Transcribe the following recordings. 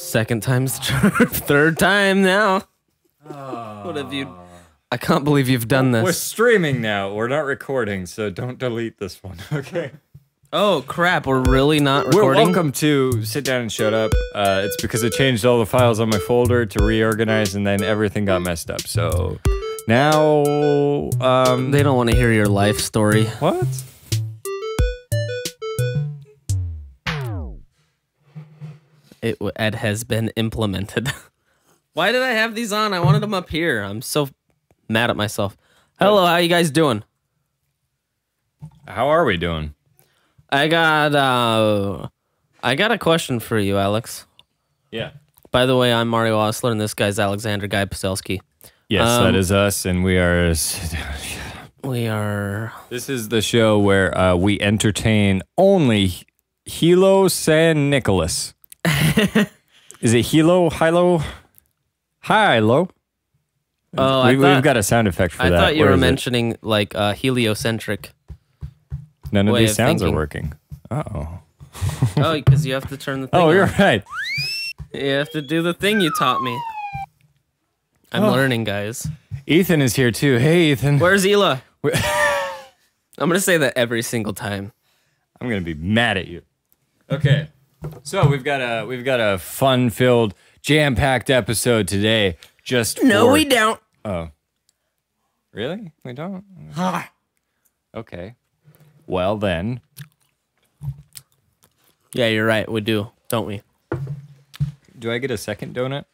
Second time's charm. Third time now. What have you... I can't believe you've done this. We're streaming now. We're not recording, so don't delete this one, okay? Oh, crap. We're really not recording? We're welcome to Sit Down and Shut Up. It's because I changed all the files on my folder to reorganize, and then everything got messed up, so... Now, They don't want to hear your life story. What? It has been implemented. Why did I have these on? I wanted them up here. I'm so mad at myself. Hello, how you guys doing? How are we doing? I got a question for you, Alex. Yeah. By the way, I'm Mario Ostler, and this guy's Alexander Guy Poselski. Yes, that is us, and we are... This is the show where we entertain only Hilo San Nicholas. Is it Hilo? Hilo? Hilo? Oh, we've got a sound effect for that. I thought you were mentioning like heliocentric. None of these sounds are working. Uh-oh. Oh, because you have to turn the thing on. You're right. You have to do the thing you taught me. I'm learning, guys. Ethan is here too. Hey, Ethan. Where's Ela? I'm gonna say that every single time. I'm gonna be mad at you. Okay, so we've got a fun-filled, jam-packed episode today. No, we don't. Oh, really? We don't? Okay. Well then. Yeah, you're right. We do, don't we? Do I get a second donut?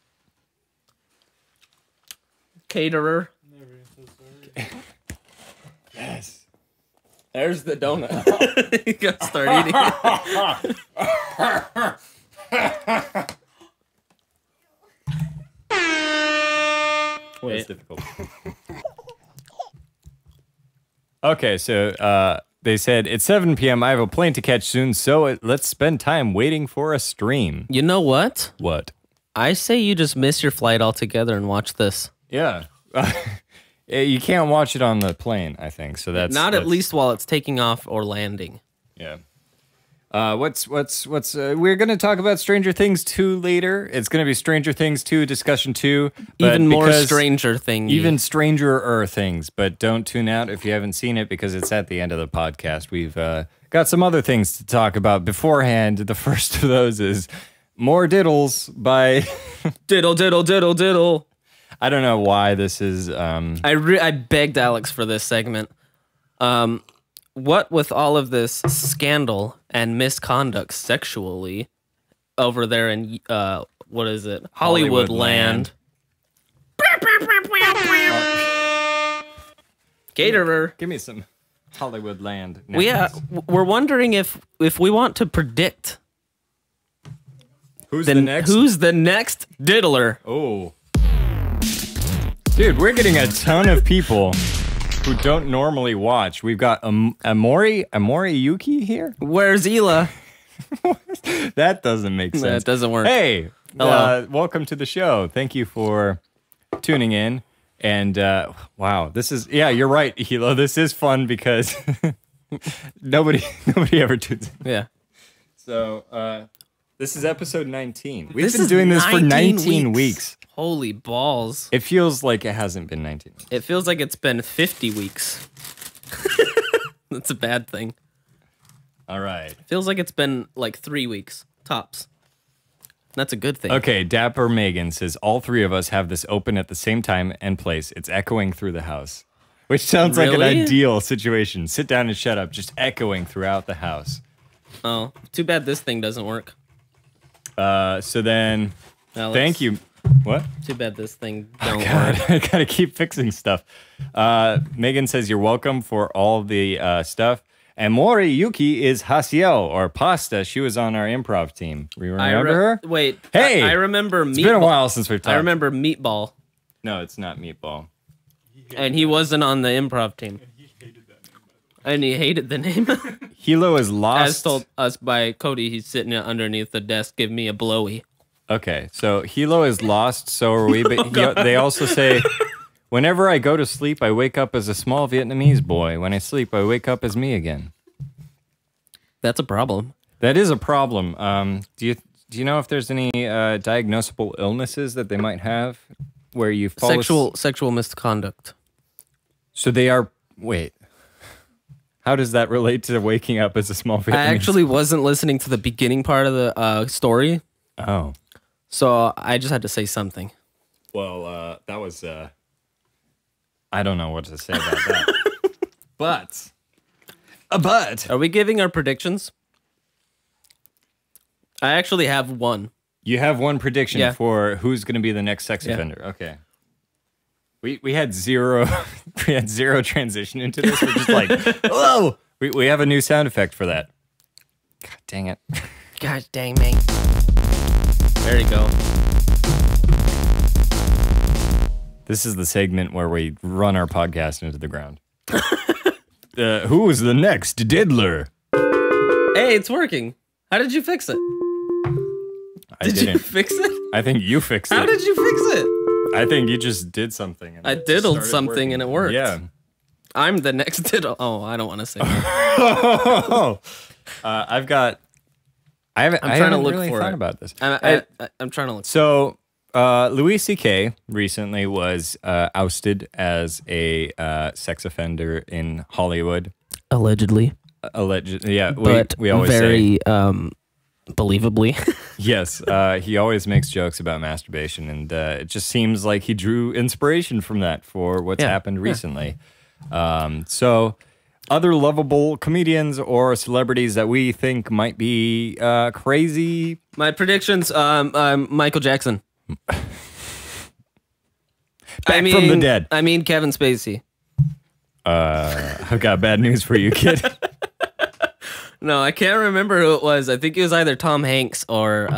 Caterer. Yes. There's the donut. You gotta start eating it. Wait. That's difficult. Okay, so they said, it's 7 p.m. I have a plane to catch soon, so let's spend time waiting for a stream. You know what? What? I say you just miss your flight altogether and watch this. Yeah. You can't watch it on the plane, I think. So that's at least while it's taking off or landing. Yeah. We're going to talk about Stranger Things 2 later. It's going to be Stranger Things 2 discussion 2. Even more Stranger Things. Even stranger-er things. But don't tune out if you haven't seen it because it's at the end of the podcast. We've got some other things to talk about beforehand. The first of those is More Diddles by... Diddle, diddle, diddle, diddle. I don't know why this is... I begged Alex for this segment. What with all of this scandal and misconduct sexually over there in, what is it? Hollywood land. Caterer. Give me some Hollywood land. We're wondering if we want to predict who's the next diddler. Oh. Dude, we're getting a ton of people who don't normally watch. We've got Amori Yuki here. Where's Ela? That doesn't make sense. That doesn't work. Hey, welcome to the show. Thank you for tuning in. And wow, this is you're right, Hilo. This is fun because nobody ever tunes in. Yeah. So this is episode 19. We've been doing this for 19 weeks. Holy balls. It feels like it hasn't been 19 weeks. It feels like it's been 50 weeks. That's a bad thing. All right. It feels like it's been like 3 weeks, tops. That's a good thing. Okay, Dapper Megan says, all three of us have this open at the same time and place. It's echoing through the house. Which sounds like an ideal situation. Sit down and shut up, just echoing throughout the house. Oh, too bad this thing doesn't work. So then, Alex, thank you. What? Too bad this thing don't work. I gotta keep fixing stuff. Megan says you're welcome for all the stuff. And Mori Yuki is Hasiel, or Pasta. She was on our improv team. Remember her? Wait. Hey! I remember Meatball. It's been a while since we've talked. I remember Meatball. No, it's not Meatball. And he wasn't on the improv team. And he hated the name. Hilo is lost. As told us by Cody, he's sitting underneath the desk. Give me a blowy. Okay, so Hilo is lost, so are we. But they also say, whenever I go to sleep, I wake up as a small Vietnamese boy. When I sleep, I wake up as me again. That's a problem. That is a problem. Do Do you know if there's any diagnosable illnesses that they might have where you fall Sexual misconduct. So they are. Wait. How does that relate to waking up as a small Vietnamese? I actually wasn't listening to the beginning part of the story. Oh. So I just had to say something. Well, that was. I don't know what to say about that. But. Are we giving our predictions? I actually have one. You have one prediction for who's going to be the next sex offender. Okay. We had zero transition into this. We're just like, hello. We have a new sound effect for that. God dang it. God dang me. There you go. This is the segment where we run our podcast into the ground. Who is the next diddler? Hey, it's working. How did you fix it? Did you fix it? I think you fixed it. How did you fix it? I think you just did something. And I diddled something and it worked. Yeah. I'm the next diddle. Oh, I don't want to say that. I'm trying to look really for thought about this. I'm trying to look. So, Louis C.K. recently was ousted as a sex offender in Hollywood. Allegedly. Allegedly, yeah. But we always very say, believably. Yes, he always makes jokes about masturbation, and it just seems like he drew inspiration from that for what's happened recently. So, other lovable comedians or celebrities that we think might be crazy. My predictions: Michael Jackson. Back from the dead. I mean Kevin Spacey. I've got bad news for you, kid. No, I can't remember who it was. I think it was either Tom Hanks or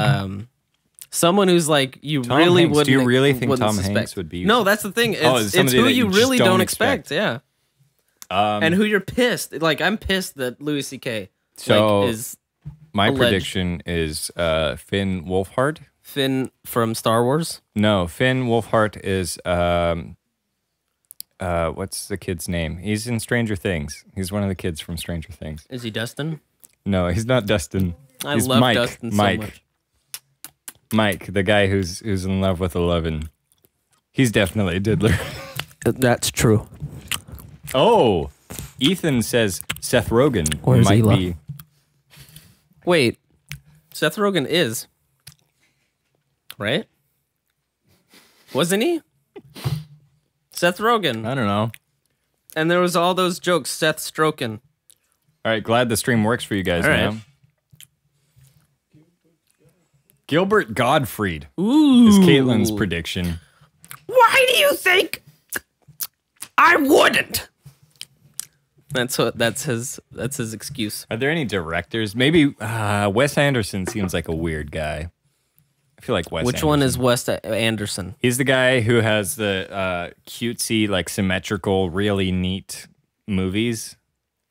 someone who's like Tom Hanks. Do you really think Tom Hanks would be? No, that's the thing. It's who you really don't expect. Yeah. And who you're pissed. Like, I'm pissed that Louis C.K. is my alleged. prediction is Finn Wolfhard. Finn from Star Wars? No, Finn Wolfhard is what's the kid's name? He's in Stranger Things. He's one of the kids from Stranger Things. Is he Dustin? No, he's not Dustin. He's love Mike. Dustin so much. Mike, the guy who's in love with Eleven. He's definitely a diddler. That's true. Oh, Ethan says Seth Rogen might be. Wait, Seth Rogen is right? Wasn't he? Seth Rogen. I don't know. And there was all those jokes. Seth Stroken. All right, glad the stream works for you guys all now. Right. Gilbert Gottfried Ooh. is Caitlin's prediction. Why do you think I wouldn't? That's his excuse. Are there any directors? Maybe Wes Anderson seems like a weird guy. I feel like Wes. Which Anderson. one is Wes Anderson? He's the guy who has the cutesy, like symmetrical, really neat movies.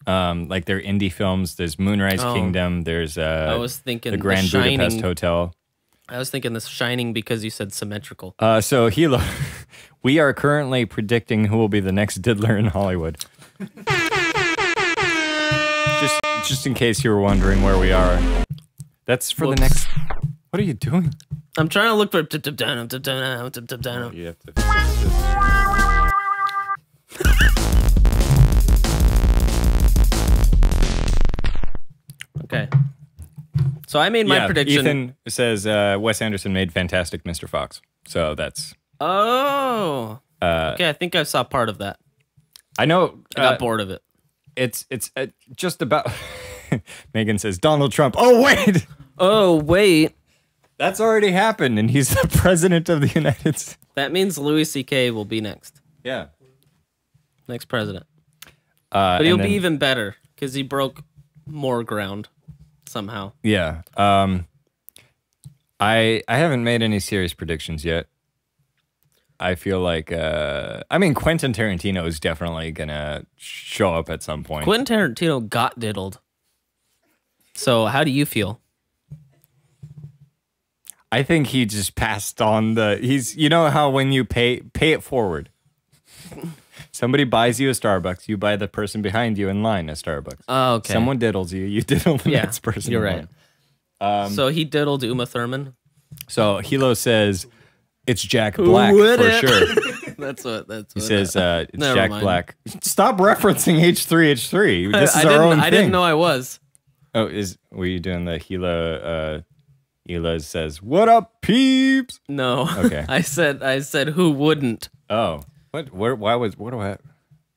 Like they're indie films. There's Moonrise Kingdom. There's I was thinking the Grand Budapest Hotel. I was thinking The Shining because you said symmetrical. So Hilo, we are currently predicting who will be the next diddler in Hollywood. Just in case you were wondering where we are. That's for the next. What are you doing? I'm trying to look for. You have to. Okay. So I made my prediction. Ethan says Wes Anderson made Fantastic Mr. Fox. So that's. Oh. Okay, I think I saw part of that. I know. I got bored of it. It's just about. Megan says Donald Trump. Oh wait. Oh wait. That's already happened, and he's the president of the United States. That means Louis C.K. will be next. Yeah. Next president. But he'll be even better because he broke more ground somehow. Yeah. I haven't made any serious predictions yet. I feel like Quentin Tarantino is definitely gonna show up at some point. Quentin Tarantino got diddled. So how do you feel? I think he just passed on you know how when you pay it forward. Somebody buys you a Starbucks, you buy the person behind you in line a Starbucks. Oh, okay. Someone diddles you, you diddle the next person. You're right. So he diddled Uma Thurman. So Hilo says it's Jack Black for sure. That's what He says it's Never Jack mind. Black. Stop referencing H3H3. This is I our own thing. I didn't know I was. Oh, were you doing the Hilo says, "What up, peeps?" No. Okay. I said who wouldn't? Oh. What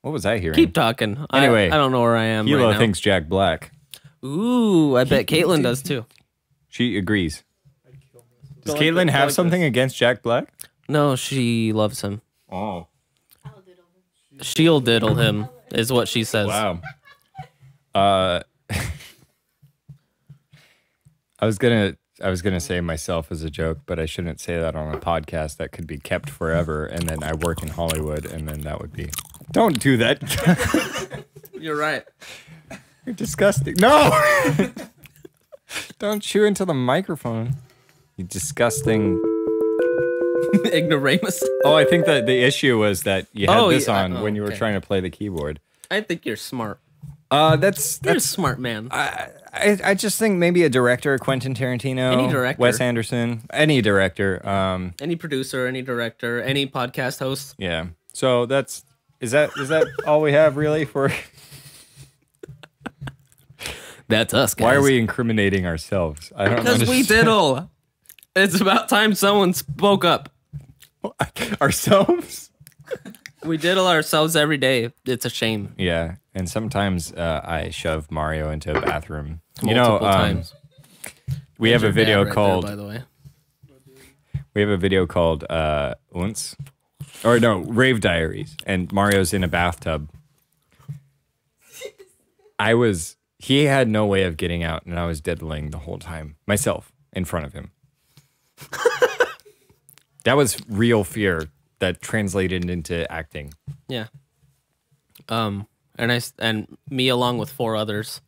was I hearing? Keep talking. Anyway, I don't know where I am Hilo right now. thinks Jack Black. Ooh, I bet Caitlin does too. She agrees. Does Go like Caitlin this, go have like something this. against Jack Black? No, she loves him. Oh. She'll diddle him, is what she says. Wow. I was gonna say myself as a joke, but I shouldn't say that on a podcast that could be kept forever. And then I work in Hollywood, and then that would be. Don't do that. You're right. You're disgusting. No. Don't chew into the microphone. You disgusting. Ignoramus. Oh, I think that the issue was that you had this yeah, on when you were okay. trying to play the keyboard. I think you're smart. That's You're a smart man. I just think maybe a director, Quentin Tarantino, Any director. Wes Anderson, any director. Any producer, any director, any podcast host. Yeah. So is that all we have really for? That's us, guys. Why are we incriminating ourselves? I don't know. Because we diddle. It's about time someone spoke up. Ourselves? We diddle ourselves every day. It's a shame. Yeah, and sometimes I shove Mario into a bathroom. Multiple times. We have a Your video dad right called. there, by the way. We have a video called Unz, or no, Rave Diaries, and Mario's in a bathtub. He had no way of getting out, and I was diddling the whole time myself in front of him. That was real fear that translated into acting. Yeah. And me along with 4 others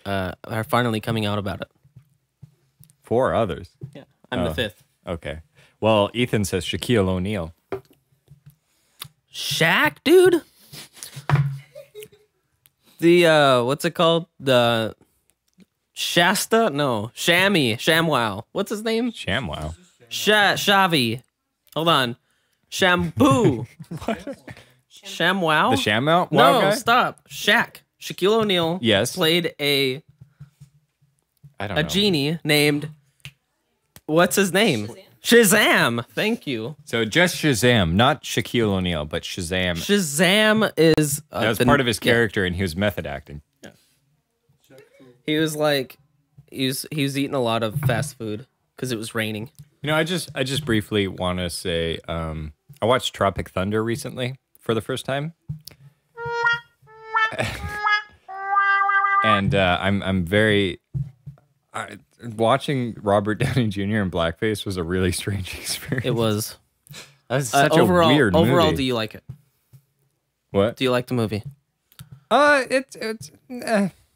are finally coming out about it. 4 others. Yeah. I'm the 5th. Okay. Well, Ethan says Shaquille O'Neal. Shaq, dude. The what's it called? The Shasta? No, ShamWow. What's his name? ShamWow. Shavi. Hold on. Shampoo. ShamWow? The ShamWow No, guy? stop. Shaquille O'Neal. Yes. Played a I don't know. genie named. What's his name? Shazam. Thank you. So just Shazam, not Shaquille O'Neal, but Shazam. Shazam is That was part of his character, and he was method acting. He was like, he was eating a lot of fast food because it was raining. You know, I just briefly want to say, I watched Tropic Thunder recently for the first time, and I'm very. Watching Robert Downey Jr. in blackface was a really strange experience. It was. That was such overall, a weird movie. Overall, do you like it? What? Do you like the movie? It's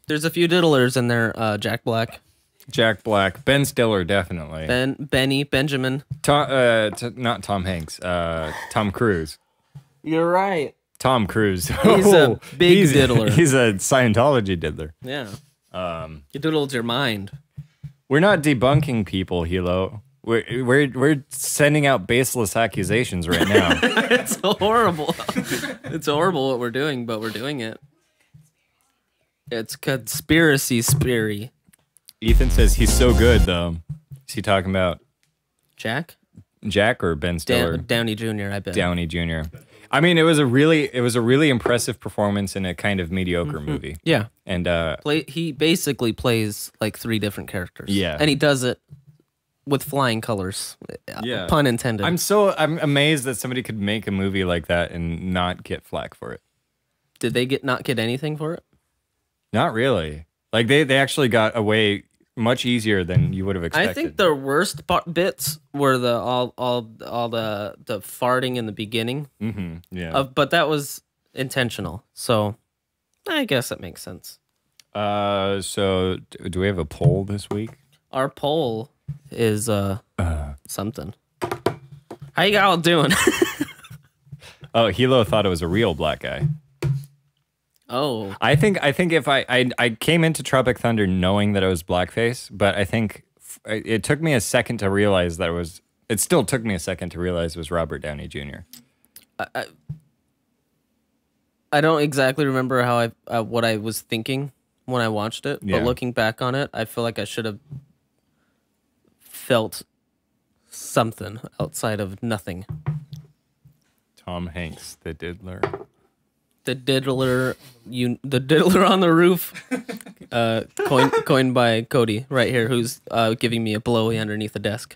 There's a few diddlers in there. Jack Black, Jack Black, Ben Stiller, definitely. Benjamin. Not Tom Hanks. Tom Cruise. You're right. Tom Cruise. He's a big diddler. He's a Scientology diddler. Yeah. You diddled your mind. We're not debunking people, Hilo. We're sending out baseless accusations right now. It's horrible. It's horrible what we're doing, but we're doing it. It's conspiracy speary. Ethan says he's so good, though. Is he talking about Jack or Ben Stiller? Downey Jr. I bet. Downey Jr. I mean, it was a really impressive performance in a kind of mediocre movie. Yeah. And He basically plays like 3 different characters. Yeah. And he does it with flying colors. Yeah. Pun intended. I'm amazed that somebody could make a movie like that and not get flack for it. Did they not get anything for it? Not really. Like they actually got away much easier than you would have expected. I think the worst bits were the all the farting in the beginning. Mm-hmm. Yeah. But that was intentional. So I guess that makes sense. So do we have a poll this week? Our poll is something. How you all doing? Oh, Hilo thought it was a real black guy. Oh. I think if I came into Tropic Thunder knowing that it was blackface, but I think it took me a second to realize that it was. It still took me a second to realize it was Robert Downey Jr. I don't exactly remember how what I was thinking when I watched it, Yeah. but looking back on it, I feel like I should have felt something outside of nothing. Tom Hanks, the diddler. The diddler, the diddler on the roof, coined by Cody right here, who's giving me a blowy underneath the desk.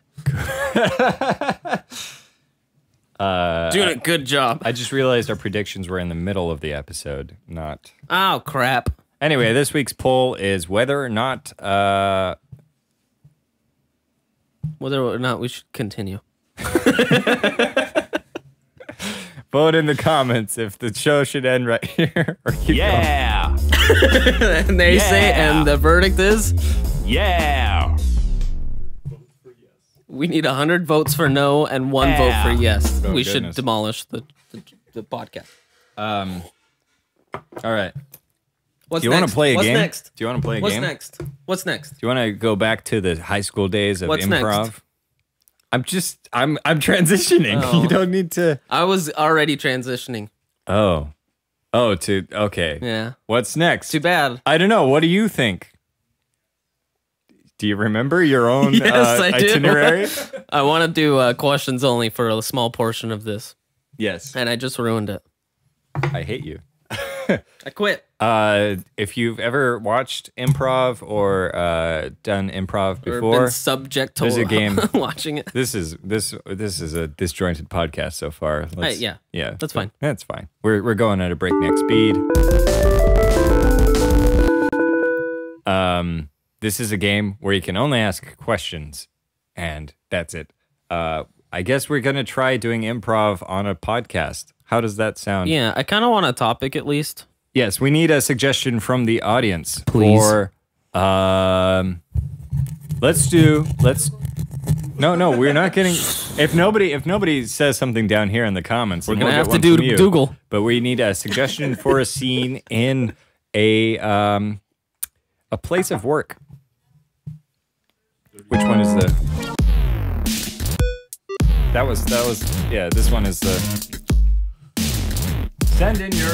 Doing a good job. I just realized our predictions were in the middle of the episode, not. Oh crap! Anyway, this week's poll is whether or not we should continue. vote in the comments if the show should end right here or keep going. And they say, and the verdict is, we need 100 votes for no and 1 vote for yes. Oh, we goodness. should demolish the podcast. All right. What's Do you next? want to play a What's game? next? Do you want to play a What's game? next? What's next? Do you want to go back to the high school days of What's improv? next? I'm transitioning. Oh. You don't need to. I was already transitioning. Okay. Yeah. What's next? Too bad. I don't know. What do you think? Do you remember your own Yes, I do. itinerary? I want to do questions only for a small portion of this, Yes. and I just ruined it. I hate you. I quit. If you've ever watched improv or done improv Or before, been subject to there's a game. watching it. This is a disjointed podcast so far. Yeah, that's so fine. That's fine. We're going at a breakneck speed. This is a game where you can only ask questions, and that's it. I guess we're gonna try doing improv on a podcast. How does that sound? Yeah, I kind of want a topic at least. Yes, we need a suggestion from the audience. Please. Or, No, we're not getting. If nobody says something down here in the comments, We're then gonna we'll have get to one do from you. Dougal. But we need a suggestion for a scene in a place of work. Which one is the? That was yeah. This one is the. Send in your.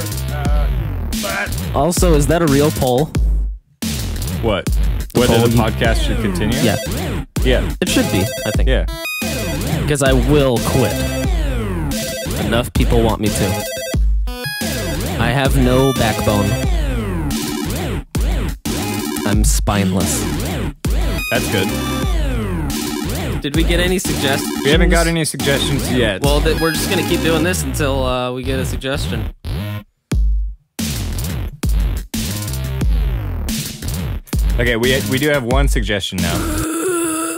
Also, is that a real poll? What? Whether the podcast should continue? Yeah, Yeah. it should be. I think. Yeah. Because I will quit. Enough people want me to. I have no backbone. I'm spineless. That's good. Did we get any suggestions? We haven't got any suggestions yet. Well, we're just gonna keep doing this until we get a suggestion. Okay, we do have one suggestion now.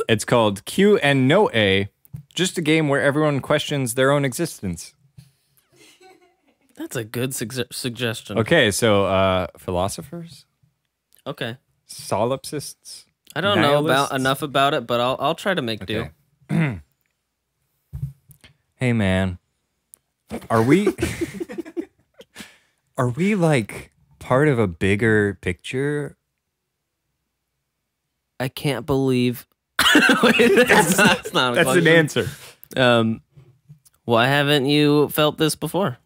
It's called Q and No A, just a game where everyone questions their own existence. That's a good suggestion. Okay, so philosophers, Okay. solipsists. I don't know Nihilists? enough about it, but I'll try to make do. Okay. Hey man, are we like part of a bigger picture? I can't believe. Wait, that's not a That's an question. answer. Why haven't you felt this before?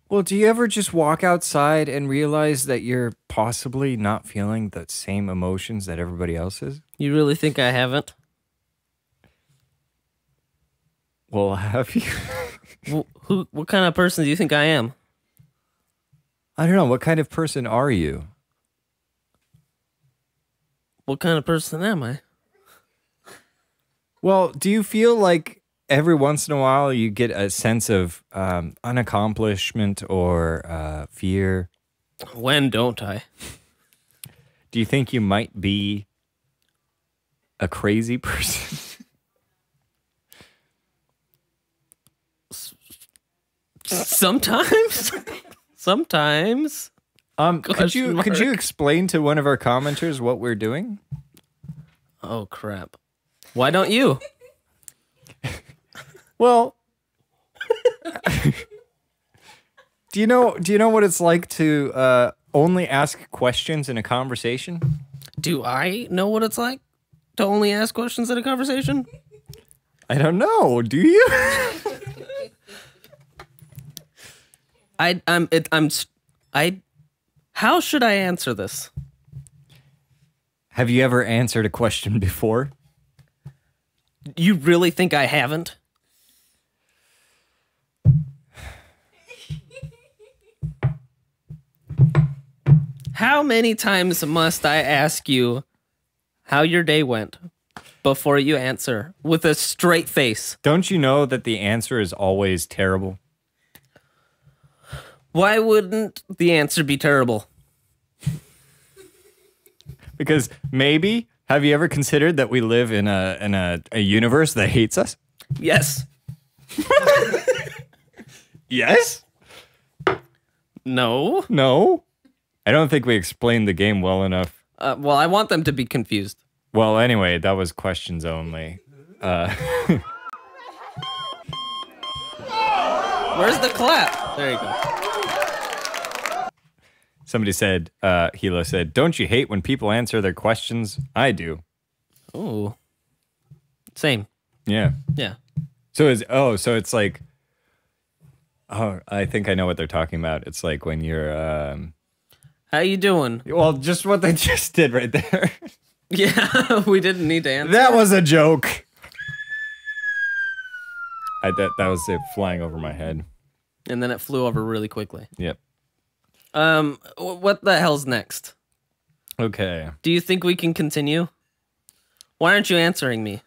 Well, do you ever just walk outside and realize that you're possibly not feeling the same emotions that everybody else is? You really think I haven't? Well, have you? What kind of person do you think I am? I don't know. What kind of person are you? What kind of person am I? Well, do you feel like every once in a while you get a sense of unaccomplishment or fear? When don't I? Do you think you might be a crazy person? Sometimes. Sometimes. Could you explain to one of our commenters what we're doing? Oh crap! Why don't you? Do you know what it's like to only ask questions in a conversation? Do I know what it's like to only ask questions in a conversation? I don't know. Do you? How should I answer this? Have you ever answered a question before? You really think I haven't? How many times must I ask you how your day went before you answer with a straight face? Don't you know that the answer is always terrible? Why wouldn't the answer be terrible? Because maybe, have you ever considered that we live in a universe that hates us? Yes. Yes? No. No? I don't think we explained the game well enough. Well, I want them to be confused. Well, anyway, that was questions only. Where's the clap? There you go. Somebody said, Hilo said, don't you hate when people answer their questions? I do. Oh. Same. Yeah. Yeah. So it's like, oh, I think I know what they're talking about. It's like when you're, How you doing? well, just what they just did right there. Yeah, we didn't need to answer. That was a joke. That was it flying over my head. And then it flew over really quickly. Yep. What the hell's next? Okay. Do you think we can continue? Why aren't you answering me?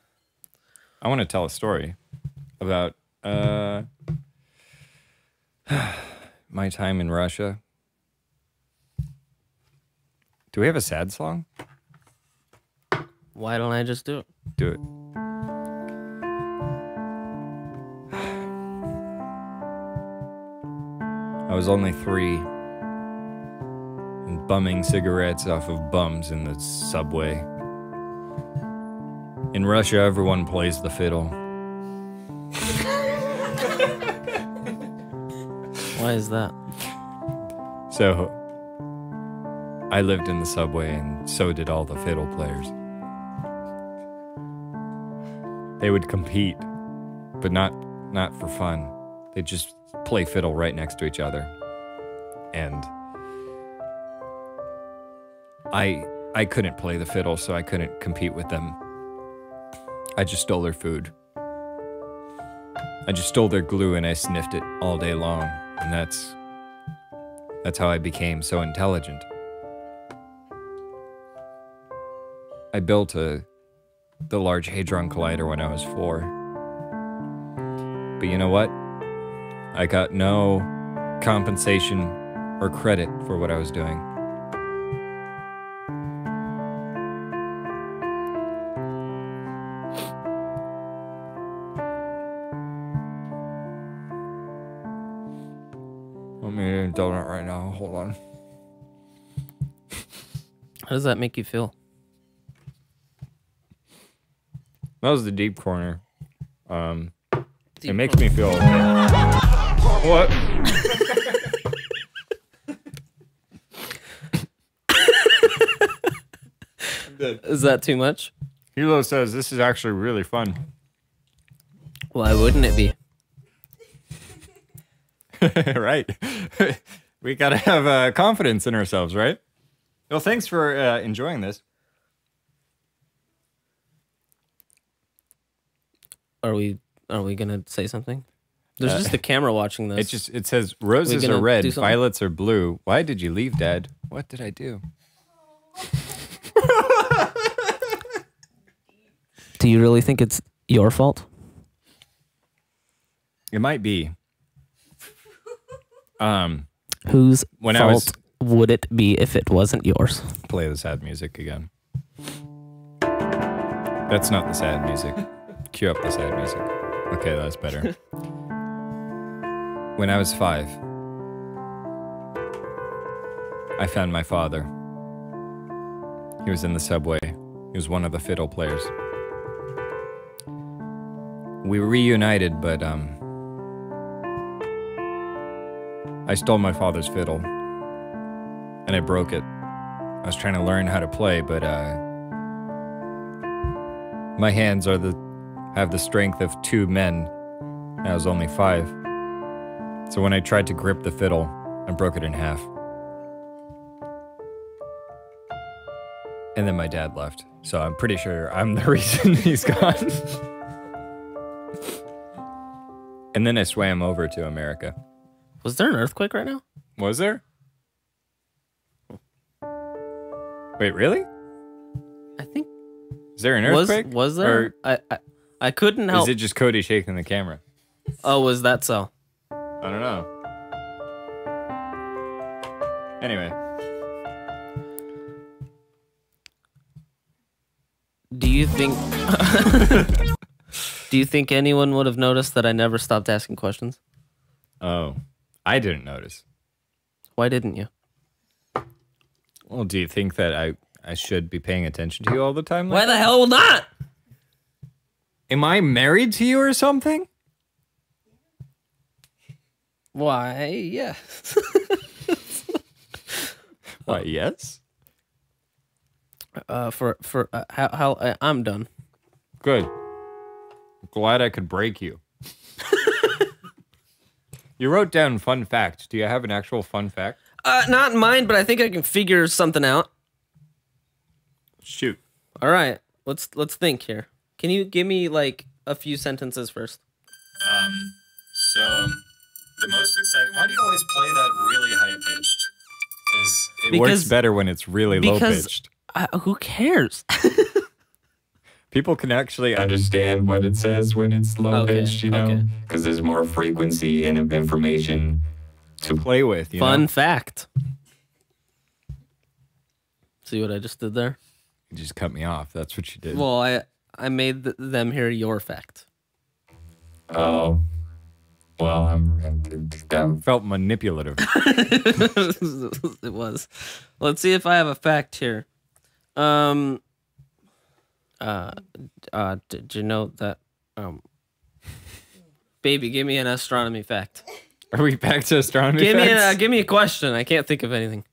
I want to tell a story about my time in Russia. Do we have a sad song? Why don't I just do it? Do it. I was only 3 and bumming cigarettes off of bums in the subway. In Russia, everyone plays the fiddle. Why is that? So, I lived in the subway, and so did all the fiddle players. They would compete, but not for fun. They'd just play fiddle right next to each other. And I couldn't play the fiddle, so I couldn't compete with them. I just stole their food. I just stole their glue and I sniffed it all day long. And that's how I became so intelligent. I built the Large Hadron Collider when I was 4. But you know what? I got no compensation or credit for what I was doing. Let me eat a donut right now. Hold on. How does that make you feel? That was the deep corner. It makes corner. me feel okay. What? Is that too much? Hilo says this is actually really fun. Why wouldn't it be? Right. We gotta have confidence in ourselves, right? Well, thanks for enjoying this. Are we gonna say something? There's just a camera watching this. It says roses gonna are red, do something? violets are blue. Why did you leave, Dad? What did I do? Do you really think it's your fault? It might be. Whose When I fault was- would it be if it wasn't yours? Play the sad music again. That's not the sad music. Cue up the sad music. Okay, that's better. When I was 5, I found my father. He was in the subway. He was one of the fiddle players. We reunited, but I stole my father's fiddle, and I broke it. I was trying to learn how to play, but my hands have the strength of 2 men, and I was only 5. So when I tried to grip the fiddle, I broke it in half. And then my dad left, so I'm pretty sure I'm the reason he's gone. And then I swam over to America. Was there an earthquake right now? Was there? Wait, really? I think. Is there an earthquake? Was there? Or I couldn't help. is it just Cody shaking the camera? Oh, was that so? I don't know. Anyway. Do you think Do you think anyone would have noticed that I never stopped asking questions? Oh, I didn't notice. Why didn't you? Well, do you think that I should be paying attention to you all the time? Why the hell not? Am I married to you or something? Why, yeah. Why, yes? How I'm done. Good. Glad I could break you. You wrote down fun fact. Do you have an actual fun fact? Not mine, but I think I can figure something out. Shoot. All right, let's think here. Can you give me like a few sentences first? So the most exciting. Why do you always play that really high pitched? It works better when it's really low pitched. Who cares? People can actually understand what it says when it's low pitched, you know, because there's more frequency and information to play with. You Fun know? fact. See what I just did there? You just cut me off. That's what you did. Well, I made them hear your fact. Oh. Well, I felt manipulative. It was. Let's see if I have a fact here. Did you know that baby, give me an astronomy fact. Are we back to astronomy facts? Give me a question. I can't think of anything.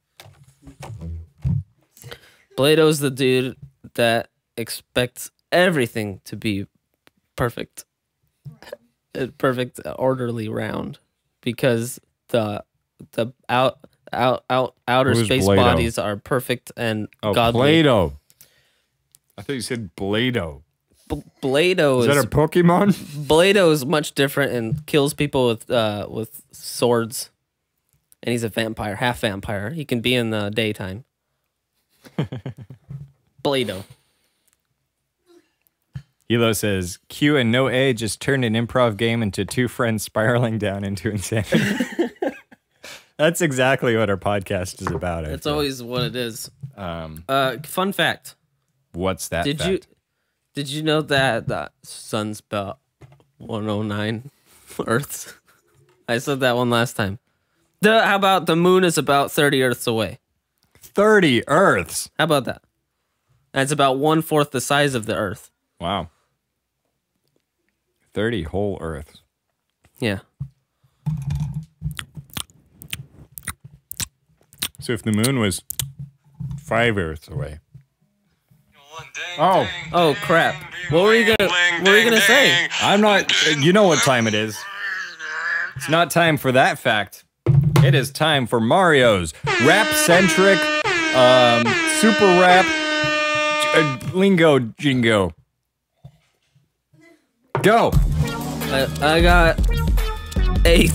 Plato's the dude that expects everything to be perfect. A perfect orderly round, because the outer Who's space Plato? bodies are perfect and godly. Plato. I thought you said Blado. Blado Is that a Pokemon? Blado is much different and kills people with swords, and he's a vampire, half vampire. He can be in the daytime. Blado. Hilo says, Q and no A just turned an improv game into 2 friends spiraling down into insanity. That's exactly what our podcast is about. That's always what it is. Fun fact. What's that fact? Did you know that the sun's about 109 Earths? I said that one last time. How about the moon is about 30 Earths away? 30 Earths? How about that? That's about 1/4 the size of the Earth. Wow. 30 whole Earths. Yeah. So if the moon was 5 Earths away. Oh crap. What were you gonna say? I'm not, you know what time it is. It's not time for that fact. It is time for Mario's rap-centric, super rap, lingo jingo. Go. I got 8.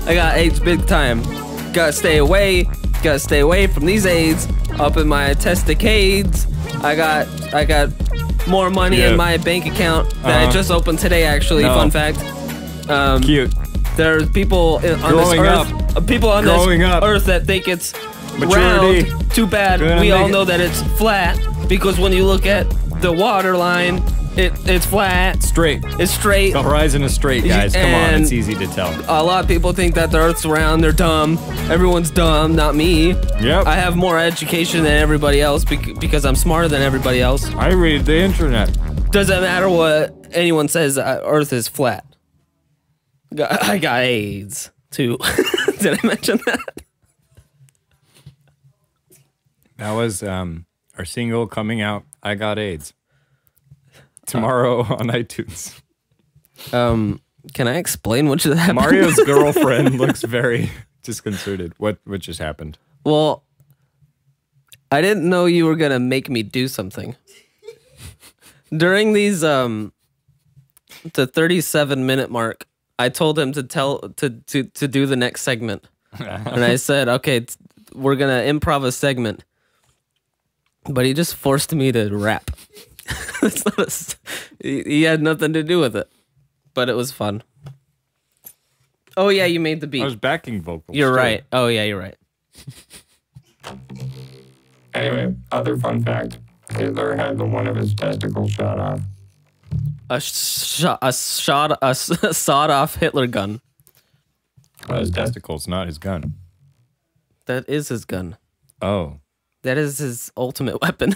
I got 8 big time. Gotta stay away from these AIDS up in my testicades. I got more money in my bank account that I just opened today, actually. No. Fun fact. Cute. There's people on this earth, people on this earth that think it's Maturity. round. Too bad. We all know that it's flat, because when you look at the water line, it's flat. Straight. It's straight. The horizon is straight, guys. Come on, it's easy to tell. A lot of people think that the Earth's round. They're dumb. Everyone's dumb, not me. Yep. I have more education than everybody else because I'm smarter than everybody else. I read the internet. Doesn't matter what anyone says. Earth is flat. I got AIDS. too. Did I mention that? That was our single coming out, I Got AIDS. Tomorrow on iTunes. Can I explain what just happened? Mario's girlfriend looks very disconcerted. What just happened? Well, I didn't know you were gonna make me do something. During these the 37-minute mark, I told him to do the next segment. And I said, okay, we're gonna improv a segment. But he just forced me to rap. It's not he had nothing to do with it. But it was fun. Oh yeah, you made the beat. I was backing vocals. You're right. Oh yeah, you're right. Anyway, other fun fact. Hitler had one of his testicles shot off. A sawed-off Hitler gun. His testicles, not his gun. That is his gun. Oh. That is his ultimate weapon.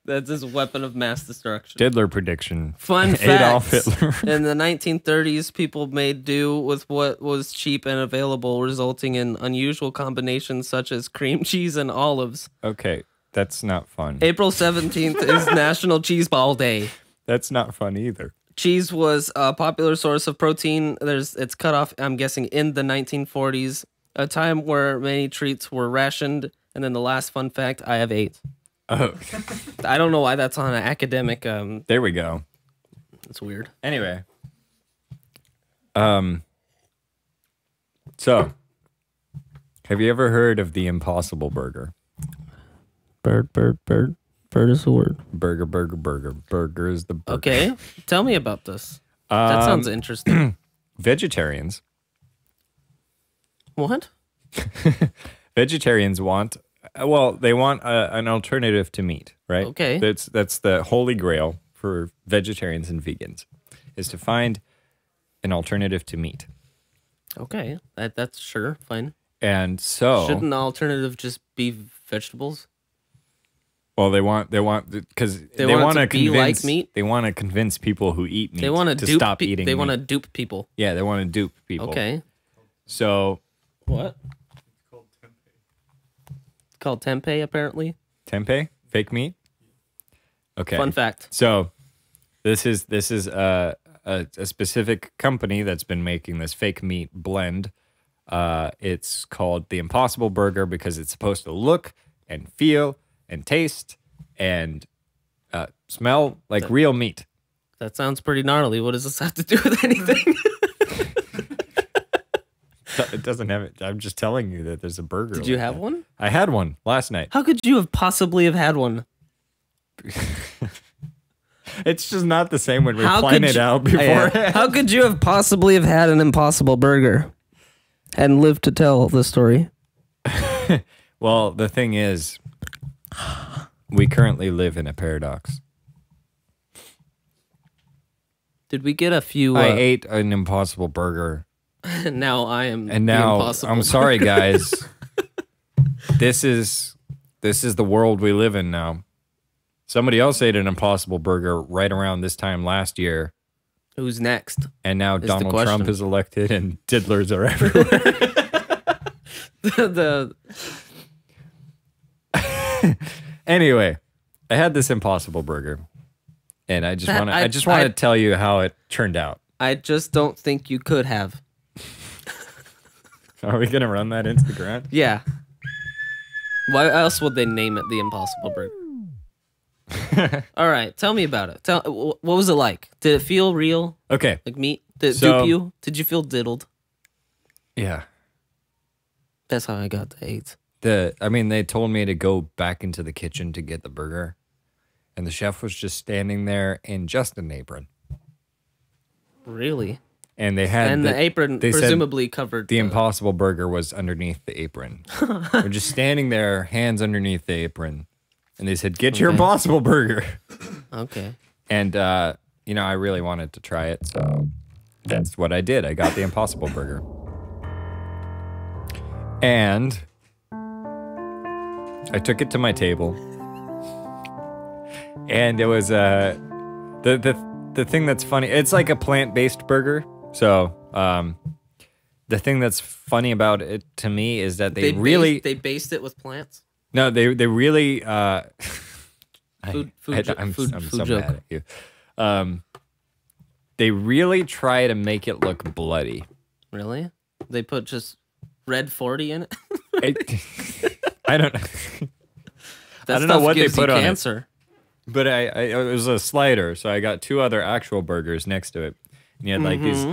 That's his weapon of mass destruction. Diddler prediction. Fun Adolf facts. Hitler. In the 1930s, people made do with what was cheap and available, resulting in unusual combinations such as cream cheese and olives. Okay, that's not fun. April 17th is National Cheese Ball Day. That's not fun either. Cheese was a popular source of protein. It's cut off, I'm guessing, in the 1940s, a time where many treats were rationed. And then the last fun fact, I have 8. Oh. I don't know why that's on an academic. There we go. It's weird. Anyway. So, have you ever heard of the Impossible Burger? Bird. Bird is the word. Burger. Burger is the burger. Okay. Tell me about this. That sounds interesting. Vegetarians. What? Vegetarians want, they want an alternative to meat, right? Okay. That's the holy grail for vegetarians and vegans, is to find an alternative to meat. Okay. That's sure. Fine. And so... Shouldn't the alternative just be vegetables? Well, they want because they want want it to to be convince like meat? They want to convince people who eat meat They want to dupe stop eating. They meat. want to dupe people. Yeah, they want to dupe people. Okay. So What? It's called tempeh, apparently. tempeh, fake meat. Okay. Fun fact. So this is a specific company that's been making this fake meat blend. It's called the Impossible Burger because it's supposed to look and feel and taste and smell like real meat. That sounds pretty gnarly. What does this have to do with anything? It doesn't have it. I'm just telling you that there's a burger. Did you like have that. one? I had one last night. How could you have possibly have had one? It's just not the same when we How plan could it you- out beforehand. How could you have possibly have had an impossible burger and lived to tell the story? Well, the thing is, we currently live in a paradox. Did we get a few? I ate an Impossible Burger, Now I am. and the now impossible I'm sorry, burger. guys. This is the world we live in now. Somebody else ate an Impossible Burger right around this time last year, Who's next? and now the Donald Trump question. is elected, and diddlers are everywhere. Anyway, I had this Impossible Burger, and I just That- want to I- I just want I- to tell you how it turned out. I just don't think you could have. Are we gonna run that into the ground? Yeah. Why else would they name it the Impossible Burger? All right, tell me about it. What was it like? Did it feel real, Okay. like meat? Did it So- dupe you? Did you feel diddled? Yeah. That's how I got the AIDS. They told me to go back into the kitchen to get the burger, and the chef was just standing there in just an apron, Really? and they had And the apron they said presumably covered the Impossible Burger was underneath the apron. They're just standing there, hands underneath the apron, and they said, "Get your Okay. Impossible Burger." Okay. And I really wanted to try it, so that's what I did. I got the Impossible Burger, and I took it to my table, and it was the thing that's funny. It's like a plant-based burger, so the thing that's funny about it to me is that they based it with plants. No, they really Food I'm so joke. mad at you. They really try to make it look bloody. Really? They put just red 40 in it? I don't That know what they gives put you on it. cancer. But it was a slider, so I got 2 other actual burgers next to it. And you had like these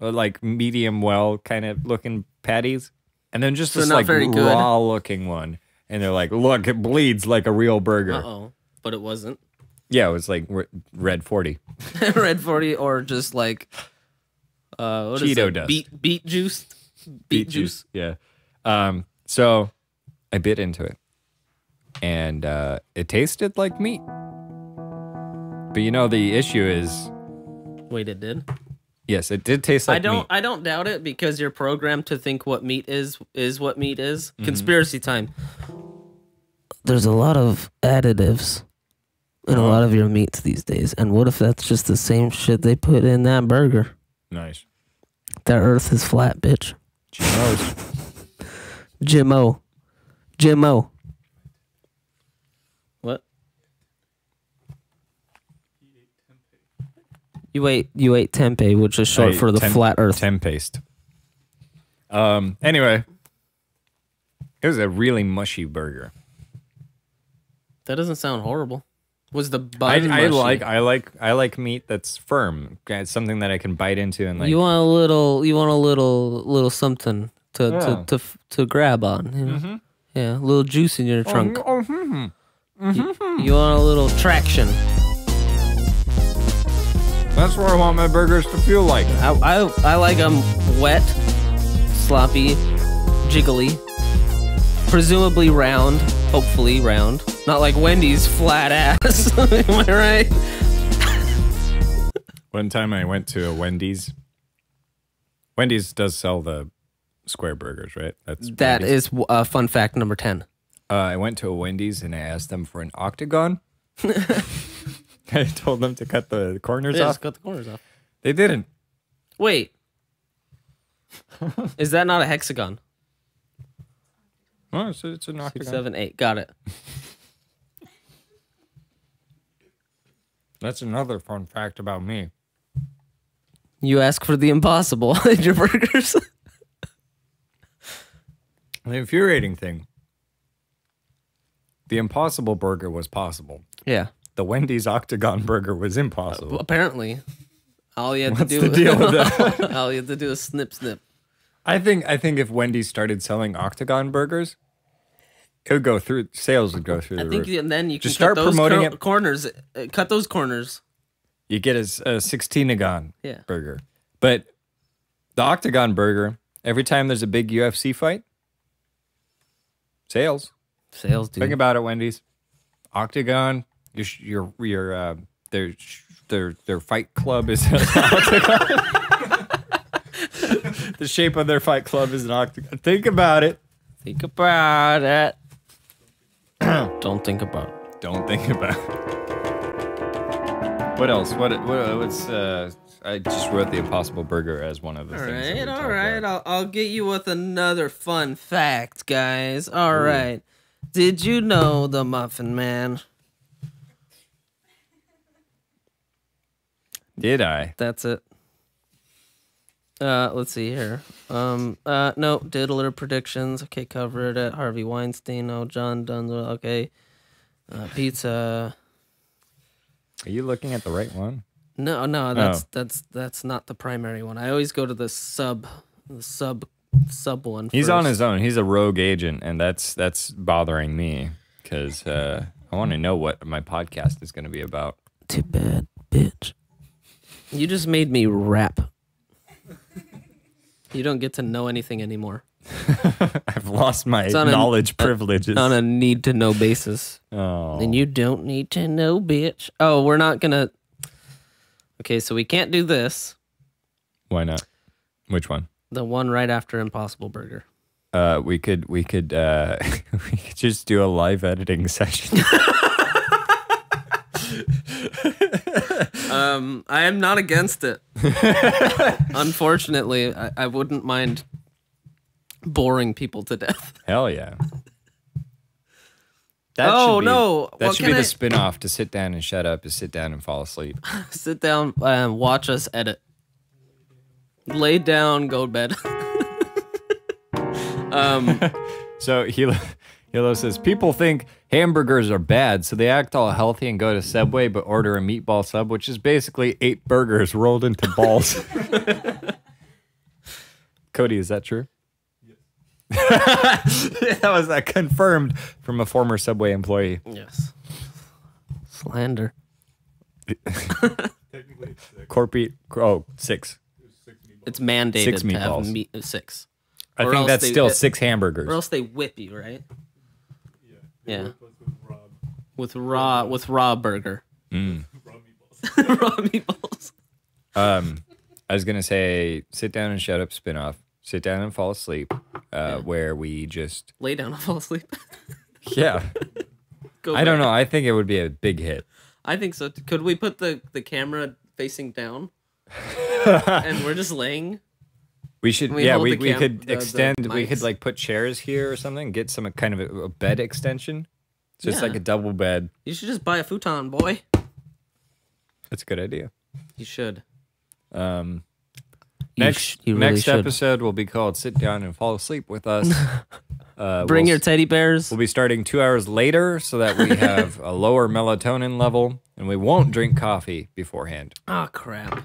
like medium kind of looking patties, and then just this like raw looking one. And they're like, look, it bleeds like a real burger. Uh-oh. But it wasn't. Yeah, it was like red 40. Red 40 or just like what is Cheeto it? dust. Beet juice? Beet juice. Yeah. So I bit into it. And it tasted like meat. But you know, the issue is... Wait, it did? Yes, it did taste like meat. I don't doubt it because you're programmed to think what meat is what meat is. Conspiracy time. There's a lot of additives in a lot of your meats these days. And what if that's just the same shit they put in that burger? Nice. The earth is flat, bitch. GMOs. Jimmo. What? You ate tempeh, which is short for the flat earth. Tempeh. Anyway, it was a really mushy burger. That doesn't sound horrible. Was the bun I mushy? I like meat that's firm. It's something that I can bite into and like. You want a little something to grab on. You know? Yeah, a little juice in your trunk. You want a little traction. That's what I want my burgers to feel like. I like them wet, sloppy, jiggly, presumably round, hopefully round. Not like Wendy's flat ass. Am I right? One time I went to a Wendy's. Wendy's does sell the square burgers, right? That is fun fact number 10. I went to a Wendy's and I asked them for an octagon. I told them to cut the corners off. Just cut the corners off. They didn't. Wait. Is that not a hexagon? Oh, it's an octagon. 6, 7, 8. Got it. That's another fun fact about me. You ask for the impossible in your burgers. The infuriating thing. The impossible burger was possible. Yeah. The Wendy's octagon burger was impossible. Apparently. All you had What's to do the deal with that? all you had to do is snip. I think if Wendy's started selling octagon burgers, it would go through. Sales would go through. I think and then you can start cut those promoting it. corners. Cut those corners. You get a 16-agon Yeah. burger, but the octagon burger. Every time there's a big UFC fight, sales. Sales, dude. Think about it, Wendy's. Octagon. Their fight club is an octagon. The shape of their fight club is an octagon. Think about it. Think about it. Don't think about it. Don't think about it. What else? What's I just wrote the Impossible Burger as one of the things. All right. I'll get you with another fun fact, guys. All right. Did you know the Muffin Man? Did I? That's it. Let's see here. No, Diddler predictions. Okay, covered it. Harvey Weinstein. No, John Dunzo. Okay. Pizza. Are you looking at the right one? No, that's not the primary one. I always go to the sub one. He's first. on his own. He's a rogue agent, and that's bothering me because I want to know what my podcast is going to be about. Too bad, bitch. You just made me rap. You don't get to know anything anymore. I've lost my knowledge privileges. On a need-to-know basis. Oh. And you don't need to know, bitch. Oh, we're not going to... Okay, so we can't do this. Why not? Which one? The one right after Impossible Burger. We could we could just do a live editing session. I am not against it. Unfortunately, I wouldn't mind boring people to death. Hell yeah. No. That should be the spin-off to Sit Down and Shut Up is Sit Down and Fall Asleep. Sit down and watch us edit. Lay down, go to bed. So Hilo says, people think hamburgers are bad, so they act all healthy and go to Subway but order a meatball sub, which is basically 8 burgers rolled into balls. Cody, is that true? Yes. That was confirmed from a former Subway employee. Yes. Slander. Technically, it's 6. Corpy, 6. It's mandated 6 to have meatballs. 6. I Or think else that's they- still 6 hamburgers. Or else they whip you, right? Yeah. Yeah. With Rob. With raw burger. Rob meatballs. Raw meatballs. I was gonna say Sit Down and Shut Up spinoff. Sit Down and Fall Asleep, where we just Lay down and fall asleep. yeah. Go I don't back. know. I think it would be a big hit. I think so. Could we put the camera facing down? And we're just laying? We should. We Yeah, hold we the could the extend. We could mics. like put chairs here or something. Get some kind of a bed extension. So it's Yeah. like a double bed. You should just buy a futon, boy. That's a good idea. You should. Next you really next should. episode will be called Sit Down and Fall Asleep with us. Bring we'll your teddy bears. We'll be starting 2 hours later so that we have a lower melatonin level and we won't drink coffee beforehand. Oh, crap.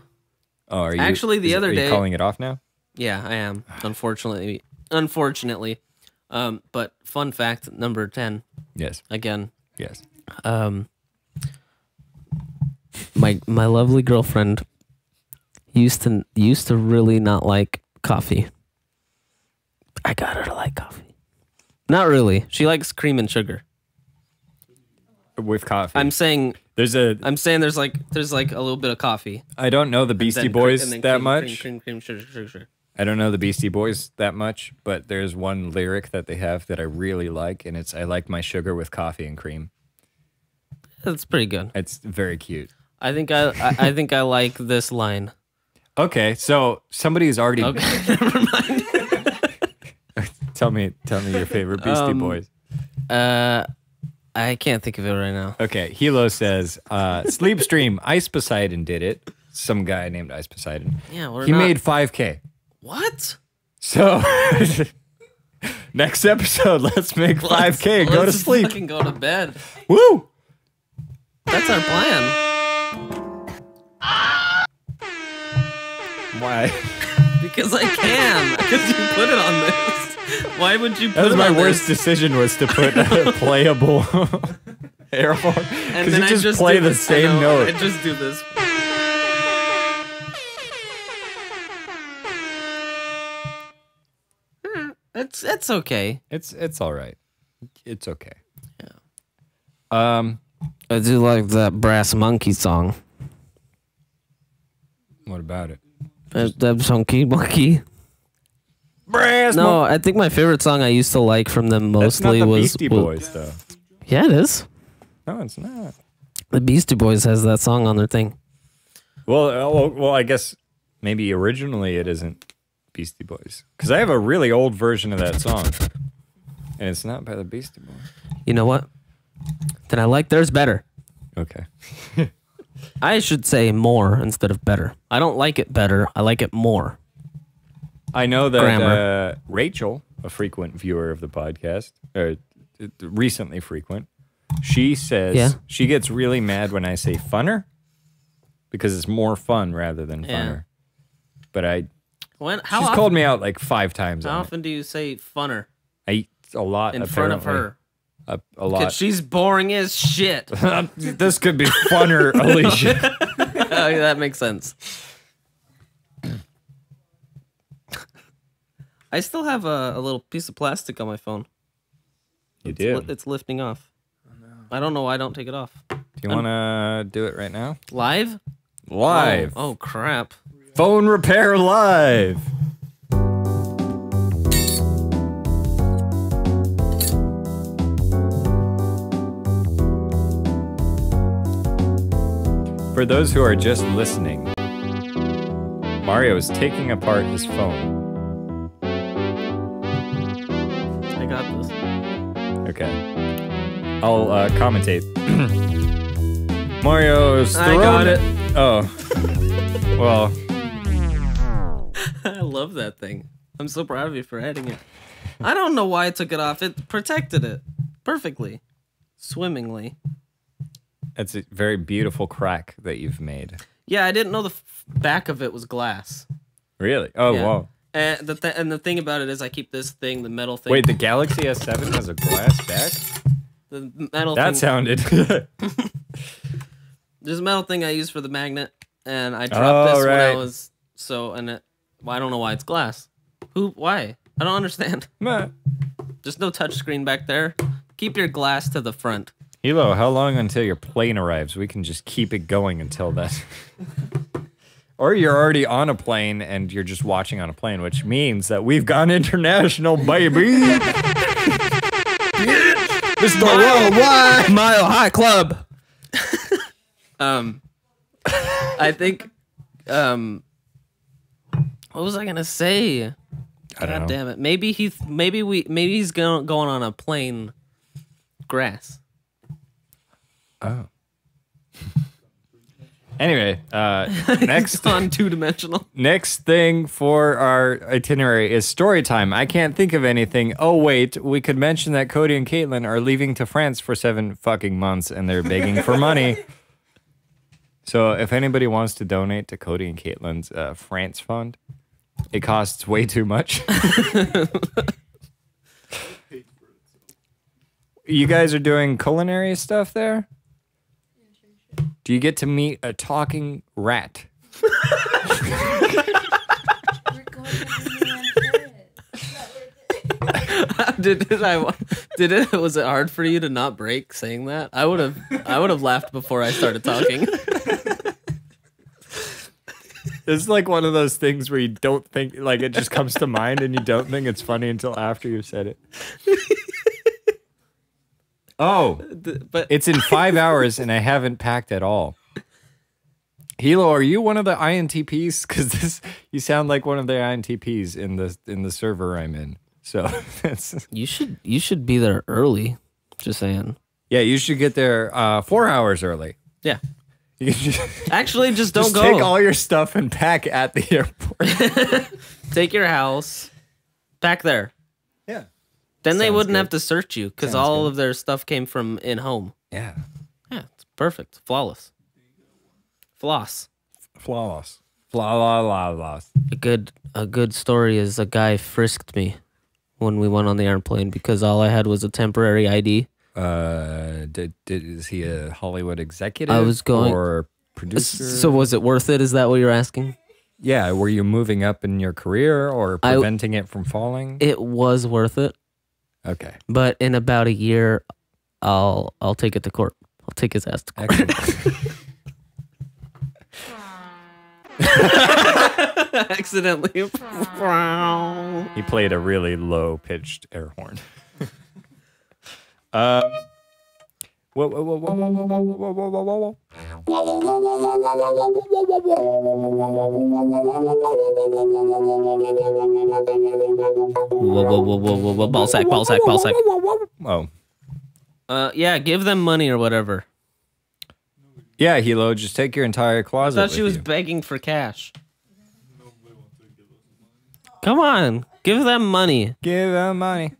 Oh, are you Actually, the other are you day- calling it off now? Yeah, I am. Unfortunately. But fun fact number 10, Yes. again. Yes. My lovely girlfriend used to really not like coffee. I got her to like coffee. Not really. She likes cream and sugar. With coffee. I'm saying there's there's like a little bit of coffee. I don't know the Beastie Then Boys and then that cream, much. Cream, sugar. I don't know the Beastie Boys that much, but there's one lyric that they have that I really like, and it's I like my sugar with coffee and cream. That's pretty good. It's very cute. I think I like this line. Okay, so somebody's already Okay, never mind. tell me your favorite Beastie Boys. I can't think of it right now. Okay, Hilo says, Sleepstream, Ice Poseidon did it. Some guy named Ice Poseidon. Yeah, He made 5K. What? So, next episode, let's make 5K and go to Let's sleep. Fucking go to bed. Woo! That's our plan. Why? Because I can. Because you put it on this. Why would you put That was it my on worst this? decision was to put a playable air horn. And Because then you I just play do the this. same I know, note. I just do this. It's okay. It's all right. It's okay. I do like that Brass Monkey song. What about it? That monkey. Brass No, I think my favorite song I used to like from them That's not mostly the was Beastie Boys, though. Yeah, it is. No, it's not. The Beastie Boys has that song on their thing. Well, I guess maybe originally it isn't Beastie Boys. Because I have a really old version of that song. And it's not by the Beastie Boys. You know what? Then I like theirs better. Okay. I should say more instead of better. I don't like it better. I like it more. I know that Grammar. Rachel, a frequent viewer of the podcast, or recently frequent, she says she gets really mad when I say funner because it's more fun rather than funner. Yeah. But How she's often, called me out like 5 times. How on it. often do you say funner I eat a lot in front of her? A Because lot. she's boring as shit. This could be funner, Alicia. Oh, yeah, that makes sense. I still have a little piece of plastic on my phone. You do. It's lifting off. I don't know why I don't take it off. Do you want to do it right now? Live? Live. Oh crap. Phone repair live. For those who are just listening, Mario is taking apart his phone. I got this. Okay. I'll commentate. Mario's I got it. Oh. Well. I love that thing. I'm so proud of you for adding it. I don't know why I took it off. It protected it perfectly. Swimmingly. It's a very beautiful crack that you've made. Yeah, I didn't know the back of it was glass. Really? Oh, Yeah. wow. And the thing about it is I keep this thing, the metal thing. Wait, the Galaxy S7 has a glass back? The metal That thing. sounded... There's a metal thing I use for the magnet, and I dropped this when I right. was... So, and it... Well, I don't know why it's glass. Why? I don't understand. Meh. There's no touchscreen back there. Keep your glass to the front. Hilo, how long until your plane arrives? We can just keep it going until then. Or you're already on a plane and you're just watching on a plane, which means that we've gone international, baby. Mr. Worldwide Mile High Club. I think. What was I gonna say? I don't know. God damn it! Maybe he's going on a plain grass. Oh. Anyway, next on 2-dimensional. next thing for our itinerary is story time. I can't think of anything. Oh wait, we could mention that Cody and Caitlin are leaving to France for 7 fucking months and they're begging for money. So if anybody wants to donate to Cody and Caitlin's France fund, it costs way too much. You guys are doing culinary stuff there? Do you get to meet a talking rat? We're going to Disneyland. Was it hard for you to not break saying that? I would have laughed before I started talking. It's like one of those things where you don't think, like it just comes to mind and you don't think it's funny until after you said it. Oh, But it's in 5 hours and I haven't packed at all. Hilo, are you one of the INTPs? Because you sound like one of the INTPs in the server I'm in. So that's you should be there early. Just saying. yeah. You should get there 4 hours early. Yeah. You can just, Actually, just don't just go. take all your stuff and pack at the airport. Take your house back there. Yeah. Then they Sounds wouldn't good. have to search you because Sounds all good. of their stuff came from in home. Yeah. Yeah, it's perfect, flawless. Floss. Flawless. Flawless. A good story is a guy frisked me when we went on the airplane because all I had was a temporary ID. Is he a Hollywood executive? I was going- or producer. So was it worth it? Is that what you're asking? Yeah, were you moving up in your career or preventing it from falling? It was worth it, Okay. but in about a year, I'll take it to court. I'll take his ass to court. Excellent. Accidentally. He played a really low-pitched air horn. Whoa, whoa, whoa, whoa, whoa, whoa, whoa, whoa, whoa, whoa, whoa. Whoa, ball sack. Oh. Yeah, give them money or whatever. Yeah, Hilo, just take your entire I closet thought she with was you. begging for cash. Come on, give them money. Give them money.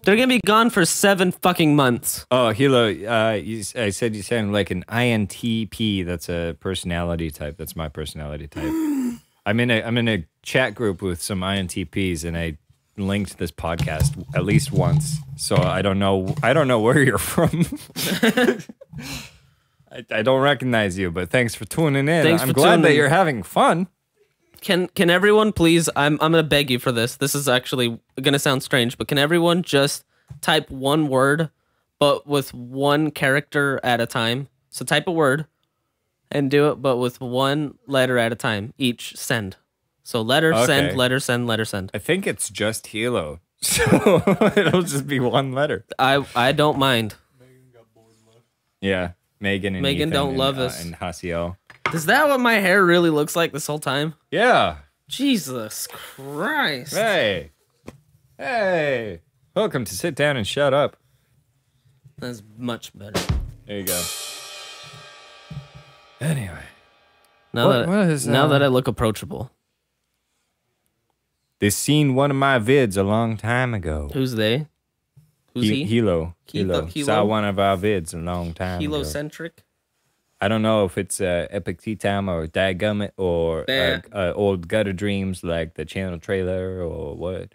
They're gonna be gone for 7 fucking months. Oh, Hilo, I said you sound like an INTP. That's a personality type. That's my personality type. I'm in a chat group with some INTPs, and I linked this podcast at least once. So I don't know where you're from. I don't recognize you, but thanks for tuning in. Thanks I'm for glad that tuning in. you're having fun. Can everyone please? I'm gonna beg you for this. This is actually gonna sound strange, but can everyone just type one word, but with one character at a time? So type a word, and do it, but with one letter at a time. Each send. So letter Okay. send, letter send, letter send. I think it's just Hilo, so it'll just be one letter. I don't mind. Yeah. Megan and Megan Ethan don't and, love us. And Hasio. Is that what my hair really looks like this whole time? Yeah. Jesus Christ. Hey. Hey. Welcome to Sit Down and Shut Up. That's much better. There you go. Anyway. Now What is, that I look approachable. They seen one of my vids a long time ago. Who's they? Who's he? Hilo. Hilo. Saw one of our vids a long time ago. Helocentric? I don't know if it's Epic Tea Time or Dadgummit or Old Gutter Dreams like the channel trailer or what.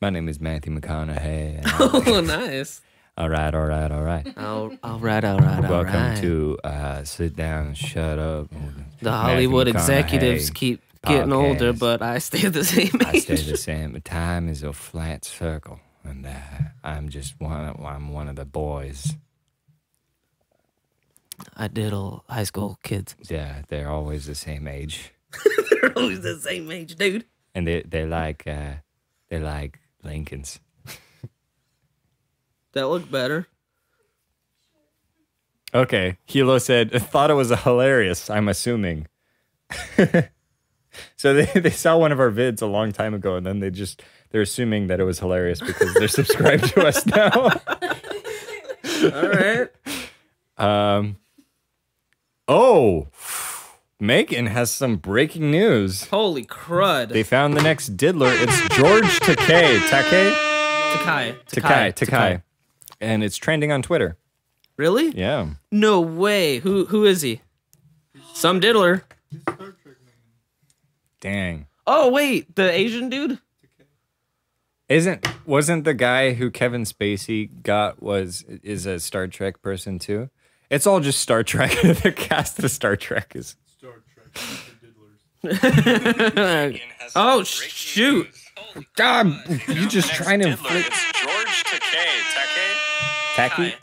My name is Matthew McConaughey. Oh, nice. All right. All right. Welcome to Sit Down and Shut Up. The Hollywood Matthew executives McConaughey keep getting older, podcast. but I stay the same age. I stay the same. Time is a flat circle, and I'm one of the boys. I diddle high school kids. Yeah, they're always the same age, They're always the same age, dude. and they like Lincolns. That look better. Okay, Hilo said thought it was hilarious. I'm assuming. So they saw one of our vids a long time ago, and then they're assuming that it was hilarious because they're subscribed to us now. All right. Oh, Megan has some breaking news. Holy crud. They found the next diddler. It's George Takei. Takai. And it's trending on Twitter. Really? Yeah. No way. Who is he? Some diddler. Dang. Oh wait, the Asian dude? Wasn't the guy who Kevin Spacey got is a Star Trek person too? It's all just Star Trek. The cast of Star Trek is Star Trek, diddlers. Oh shoot. God, you just trying to inflict George Tacky?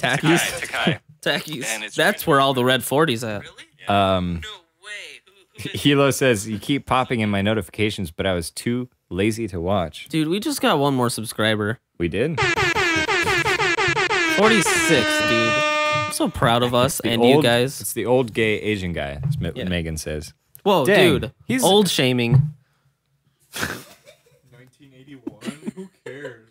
Tackies. That's where all the red 40s at. No way. Hilo says you keep popping in my notifications, but I was too lazy to watch. Dude, we just got one more subscriber. We did? 46, dude. I'm so proud of us and you guys. It's the old gay Asian guy, as Megan says. Whoa, Dang, dude. he's- Old shaming. 1981? Who cares?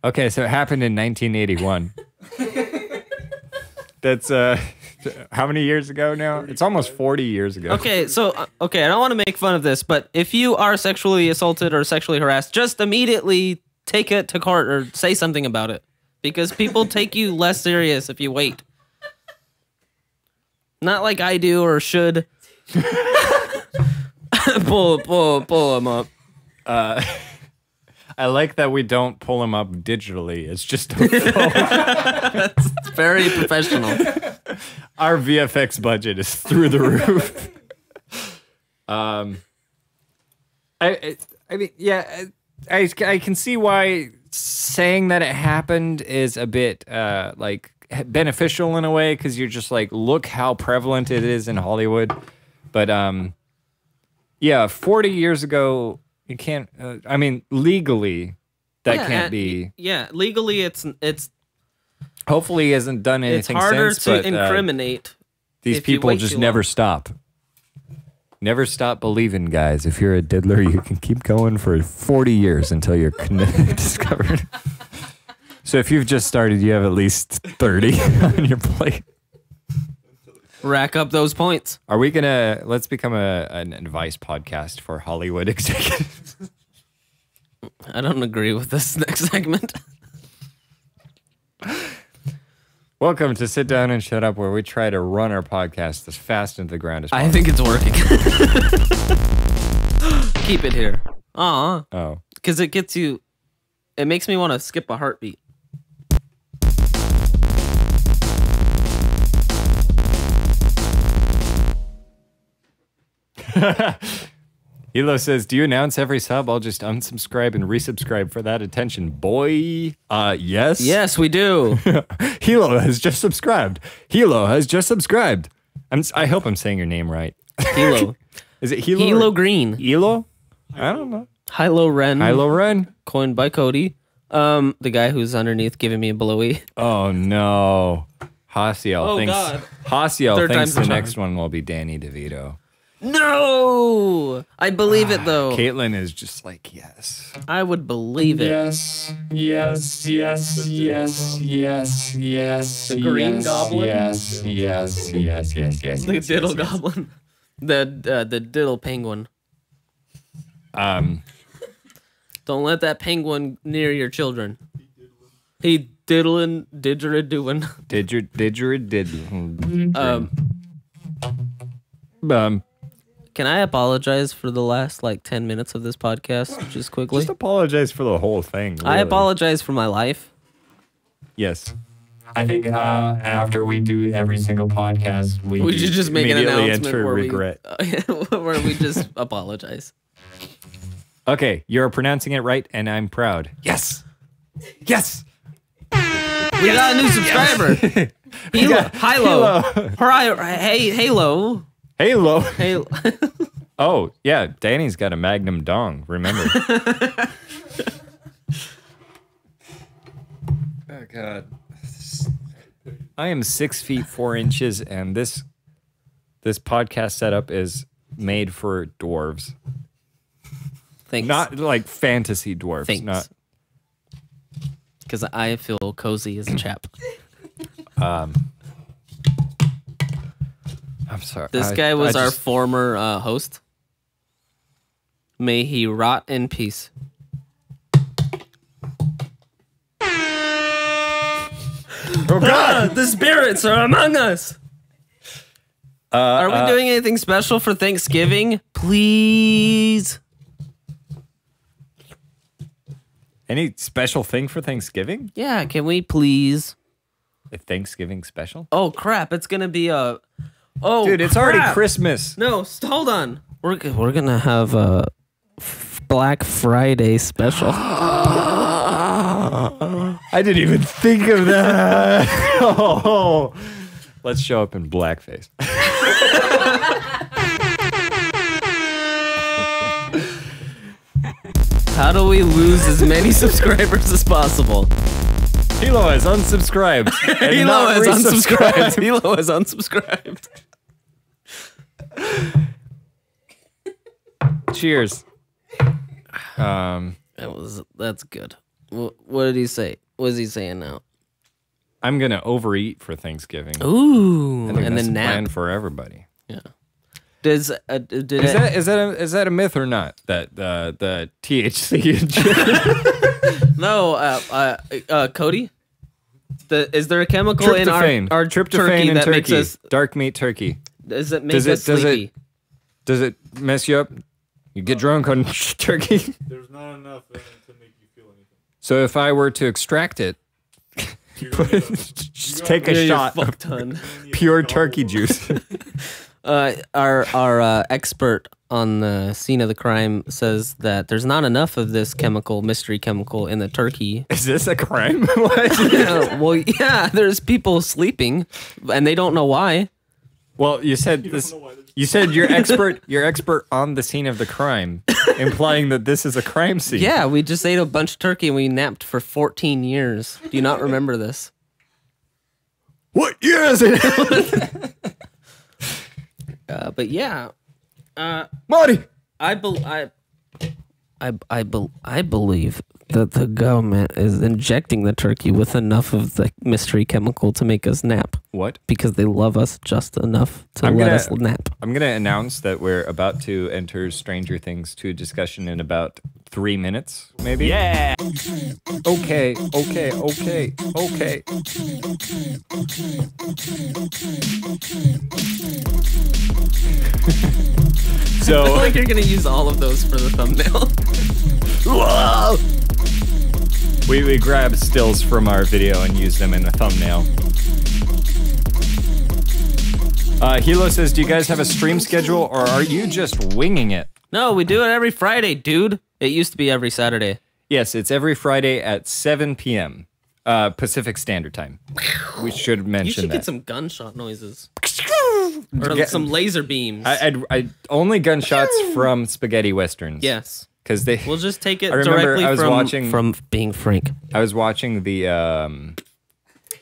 Okay, so it happened in 1981. That's how many years ago now? It's almost 40 years ago. Okay, so, I don't want to make fun of this, but if you are sexually assaulted or sexually harassed, just immediately take it to court or say something about it. Because people take you less serious if you wait. Not like I do or should. pull them up. I like that we don't pull him up digitally. It's just a phone. It's very professional. Our VFX budget is through the roof. I mean, yeah, I can see why saying that it happened is a bit like beneficial in a way because you're just like, look how prevalent it is in Hollywood. But yeah, 40 years ago, you can't. I mean, legally, that can't be. Yeah, legally, it's Hopefully, he hasn't done anything harder since. to but, incriminate. these if you people wait just too never long. stop. Never stop believing, guys. If you're a diddler, you can keep going for 40 years until you're discovered. So if you've just started, you have at least 30 on your plate. Rack up those points. Are we gonna let's become an advice podcast for Hollywood executives? I don't agree with this next segment. Welcome to Sit Down and Shut Up, where we try to run our podcast as fast into the ground as possible. I think it's working. Keep it here. Aw. Oh. Because it gets you... It makes me want to skip a heartbeat. Hilo says, do you announce every sub? I'll just unsubscribe and resubscribe for that attention. Boy, yes. Yes, we do. Hilo has just subscribed. Hilo has just subscribed. I hope I'm saying your name right. Hilo. Is it Hilo? Hilo or Green. Hilo? I don't know. Hilo Ren. Hilo Ren. Coined by Cody. The guy who's underneath giving me a blowy. Oh no. Hasiel Oh, thinks God. Hasiel Third thinks time's the the charm. next one will be Danny DeVito. No! I believe it, though. Caitlin is just like, yes. I would believe it. Yes, yes, yes, yes, yes, yes. The Green yes, Goblin? Yes, yes, yes, yes, yes. The yes, diddle yes, yes. goblin. The diddle penguin. Um, Don't let that penguin near your children. He diddling, didgeridooing. Can I apologize for the last, 10 minutes of this podcast, just quickly? just apologize for the whole thing. I really. apologize for my life. Yes. I think after we do every single podcast, We should just make an Immediately announcement enter where regret. where we just apologize. Okay, you're pronouncing it right, and I'm proud. Yes. Yes. We got a new subscriber. Hilo. Hey, Halo. Halo. Halo. Oh, yeah, Danny's got a Magnum dong, remember. Oh, God. I am 6 feet 4 inches, and this podcast setup is made for dwarves. Thanks. Not like fantasy dwarves. Thanks. Not. Because I feel cozy as a chap. I'm sorry. This guy was our former host. May he rot in peace. Oh God! The spirits are among us. Are we doing anything special for Thanksgiving? Please. Any special thing for Thanksgiving? Yeah, can we please? A Thanksgiving special? Oh crap! It's gonna be a. Oh, Dude, it's already Christmas. No, hold on. We're gonna have a Black Friday special. I didn't even think of that. Oh, let's show up in blackface. How do we lose as many subscribers as possible? Hilo has unsubscribed. And Hilo not has resubscribed. unsubscribed. Hilo has unsubscribed. Cheers. That's good. What did he say? What is he saying now? I'm gonna overeat for Thanksgiving. Ooh, I think and that's then the nap. plan for everybody. Yeah. Is that a myth or not? That the THC ingest? No, Cody. Is there a chemical in our tryptophan turkey in that turkey. makes us? Dark meat turkey. Does it make us sleepy? Does it mess you up? You get drunk on turkey. There's not enough in it to make you feel anything. So if I were to extract it, just take a shot fuck of ton. pure turkey juice. Our expert on the scene of the crime says that there's not enough of this mystery chemical in the turkey. Is this a crime? What? Well, yeah, there's people sleeping and they don't know why. Well, you said this. You said you're expert on the scene of the crime, implying that this is a crime scene. Yeah, we just ate a bunch of turkey and we napped for 14 years. Do you not remember this? What year is it? But yeah, Marty. I believe that the government is injecting the turkey with enough of the mystery chemical to make us nap. What? Because they love us just enough to let us nap. I'm going to announce that we're about to enter Stranger Things 2 discussion in about 3 minutes, maybe? Yeah! Okay. So, I feel like you're going to use all of those for the thumbnail. whoa! We grab stills from our video and use them in the thumbnail. Hilo says, do you guys have a stream schedule or are you just winging it? No, we do it every Friday, dude. It used to be every Saturday. Yes, it's every Friday at 7 p.m. Pacific Standard Time. We should mention You should that. get some gunshot noises. Or some laser beams. I only gunshots from spaghetti westerns. Yes. because they. We'll just take it I remember directly I was watching, from being Frank. I was watching the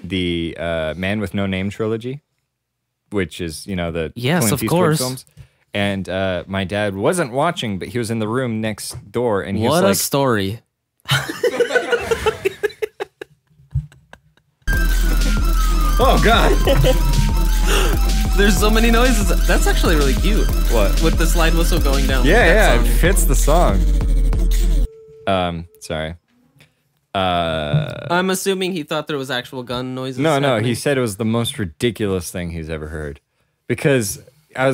Man with No Name trilogy, which is the Yes, Clint of Eastwood course. films. And my dad wasn't watching, but he was in the room next door, and he What was a like, story. "Oh God, There's so many noises. That's actually really cute. what?" With the slide whistle going down. Yeah, That it song. fits the song. Sorry. I'm assuming he thought there was actual gun noises. No, he happening. said it was the most ridiculous thing he's ever heard. Because I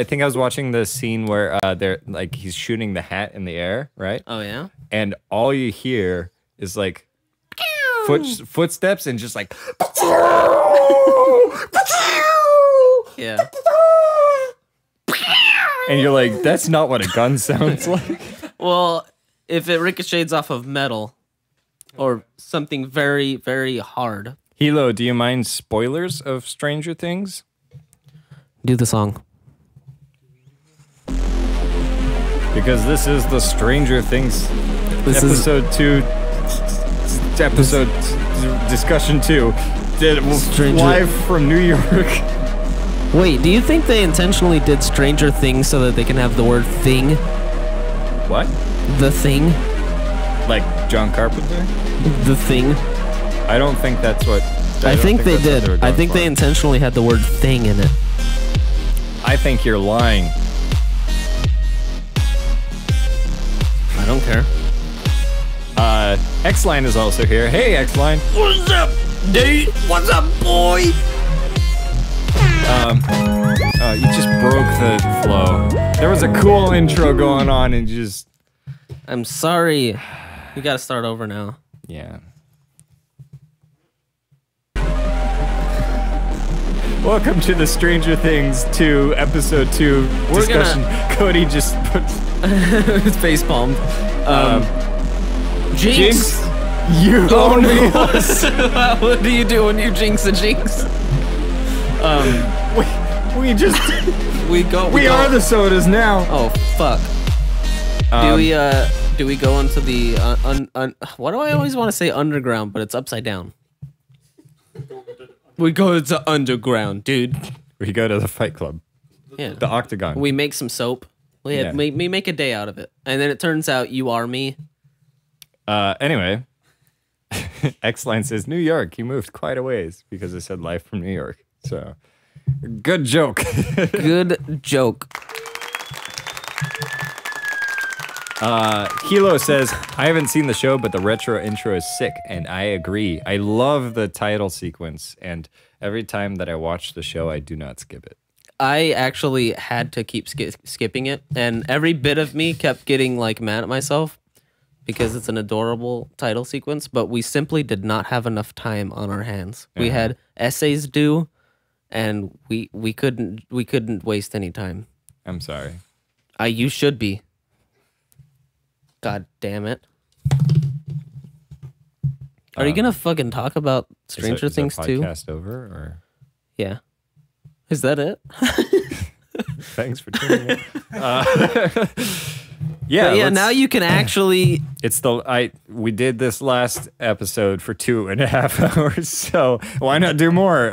think I was watching the scene where they're like he's shooting the hat in the air, right? Oh yeah. And all you hear is like footsteps and just like Yeah. and you're like, that's not what a gun sounds like. Well, if it ricochets off of metal or something very, very hard. Hilo, do you mind spoilers of Stranger Things? Do the song. Because this is the Stranger Things This is episode discussion 2. Live from New York. Wait, do you think they intentionally did Stranger Things so that they can have the word thing? What? The thing? Like John Carpenter? The thing? I don't think that's what. I don't think they that's what did. were I going think for. they intentionally had the word thing in it. I think you're lying. I don't care. X-Line is also here. Hey, X-Line. What's up, dude? What's up, boy? You just broke the flow. There was a cool intro going on and you just. I'm sorry. We gotta start over now. Yeah. Welcome to the Stranger Things 2 episode 2 We're discussion. Cody just put It's face palmed. Jinx. Jinx. You Oh own me. no! What do you do when you jinx a jinx? We just We go. we go. are the sodas now. Oh fuck. Do we go into the what do I always want to say underground, but it's upside down. We go to underground, dude. We go to the Fight Club, Yeah. the Octagon. We make some soap. Yeah. We make a day out of it, and then it turns out you are me. Anyway, X-Line says New York. He moved quite a ways because it said live from New York. So, good joke. Good joke. Hilo says, I haven't seen the show, but the retro intro is sick, and I agree. I love the title sequence, and every time that I watch the show, I do not skip it. I actually had to keep skipping it, and every bit of me kept getting like mad at myself because it's an adorable title sequence, but we simply did not have enough time on our hands. We had essays due, and we couldn't waste any time. I'm sorry. You should be. God damn it. Are you gonna fucking talk about Stranger Things too? Podcast over, or Yeah. Is that it? thanks for tuning in. Yeah, But yeah, let's- now you can actually. It's we did this last episode for 2.5 hours, so why not do more?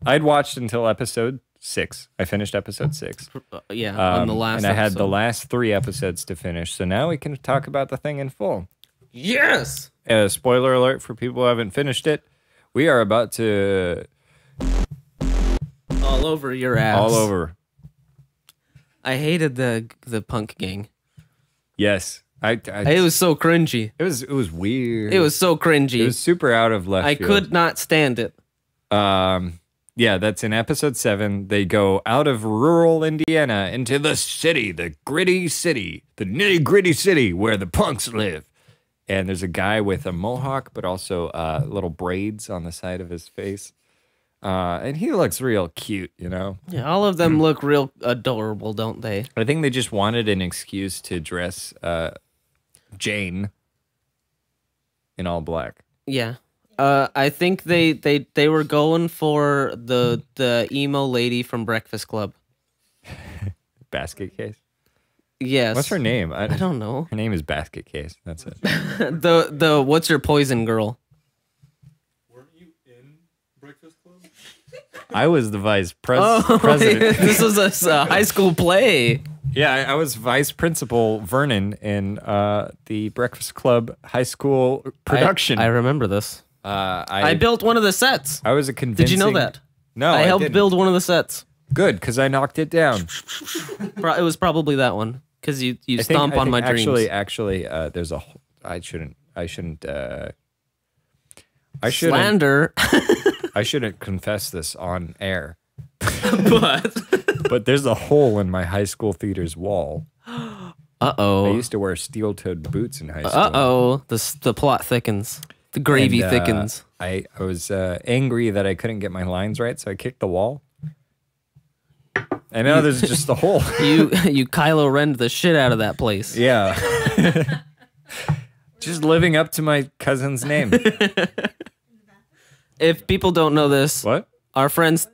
I'd watched until episode 6. I finished episode 6. On the last and I had the episode. last 3 episodes to finish, so now we can talk about the thing in full. Yes! Spoiler alert for people who haven't finished it. We are about to All over your ass. all over. I hated the punk gang. Yes, It was so cringy. it was weird. It was so cringy. it was super out of left I field. could not stand it. Yeah, that's in episode 7. They go out of rural Indiana into the city, the gritty city, the nitty gritty city where the punks live. And there's a guy with a mohawk, but also little braids on the side of his face. And he looks real cute, you know? Yeah, all of them look real adorable, don't they? I think they just wanted an excuse to dress Jane in all black. Yeah. I think they were going for the emo lady from Breakfast Club. Basket case. Yes. What's her name? I don't know. Her name is Basket Case. That's it. The what's your poison girl? Weren't you in Breakfast Club? I was the vice Oh, president. this was a high school play. Yeah, I was vice principal Vernon in the Breakfast Club high school production. I remember this. I built one of the sets. I was a convincing... Did you know that? No, I helped didn't. build one of the sets. Good, because I knocked it down. It was probably that one because you I stomp think on my dreams. Actually, there's a... I shouldn't... Slander. I shouldn't confess this on air. But there's a hole in my high school theater's wall. I uh-oh. used to wear steel-toed boots in high school. Uh-oh. The plot thickens. The gravy thickens. I was angry that I couldn't get my lines right, so I kicked the wall. And now there's just the hole. You Kylo Ren'd the shit out of that place. Yeah. Just living up to my cousin's name. If people don't know this, What? our friends...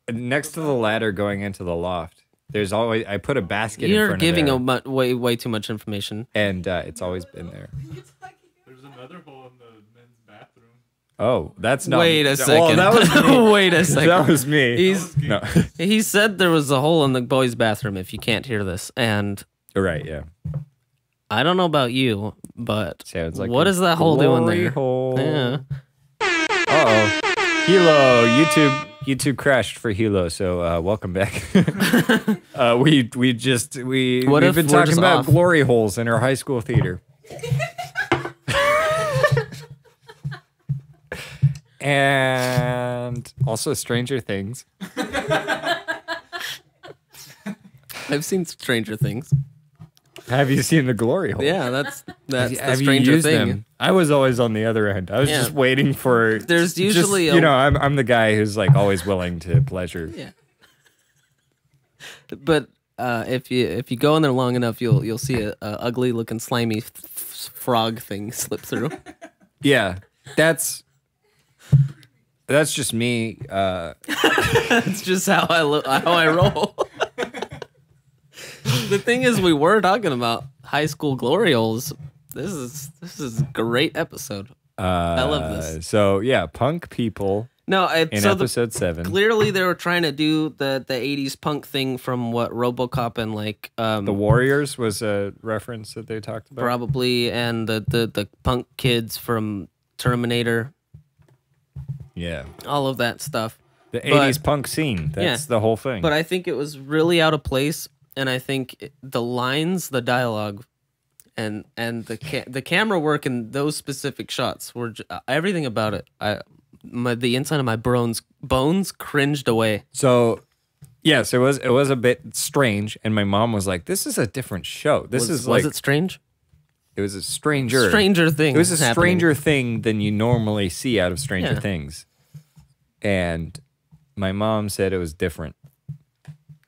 Next to the ladder going into the loft, there's always... I put a basket in You're front giving of there, way too much information. and it's always been there. There's another hole in the men's bathroom. Oh, that's not... Wait a Well, second. that was me. Wait a second. That was me. No. He said there was a hole in the boys' bathroom, if you can't hear this. And You're right, yeah. I don't know about you, but Sounds like what a is that hole doing glory there? hole. Yeah. Uh-oh. Hilo, YouTube crashed for Hilo, so welcome back. We've What been if we're talking just about off? glory holes in our high school theater. And also Stranger Things. I've seen Stranger Things. Have you seen the glory hole? Yeah, that's the Have you Stranger used Thing. them? I was always on the other end. I was Yeah. just waiting for. There's usually you know, I'm the guy who's like always willing to pleasure. Yeah. But if you go in there long enough, you'll see a ugly looking slimy frog thing slip through. Yeah, that's just me. That's just how I roll. The thing is, we were talking about high school glory holes. This is a great episode. I love this. So yeah, punk people No, in so episode 7. clearly they were trying to do the 80s punk thing from what RoboCop and like The Warriors was a reference that they talked about. probably and the punk kids from Terminator, Yeah, all of that stuff. the But- 80s punk scene. That's Yeah. the whole thing. But I think it was really out of place, and I think the lines, the dialogue, and the camera work in those specific shots were everything about it. The inside of my bones cringed away. So, yes, it was a bit strange, and my mom was like, "This is a different show. This is like was it strange? it was a stranger Thing. It was a happening. stranger thing than you normally see out of Stranger Yeah. Things." And my mom said it was different,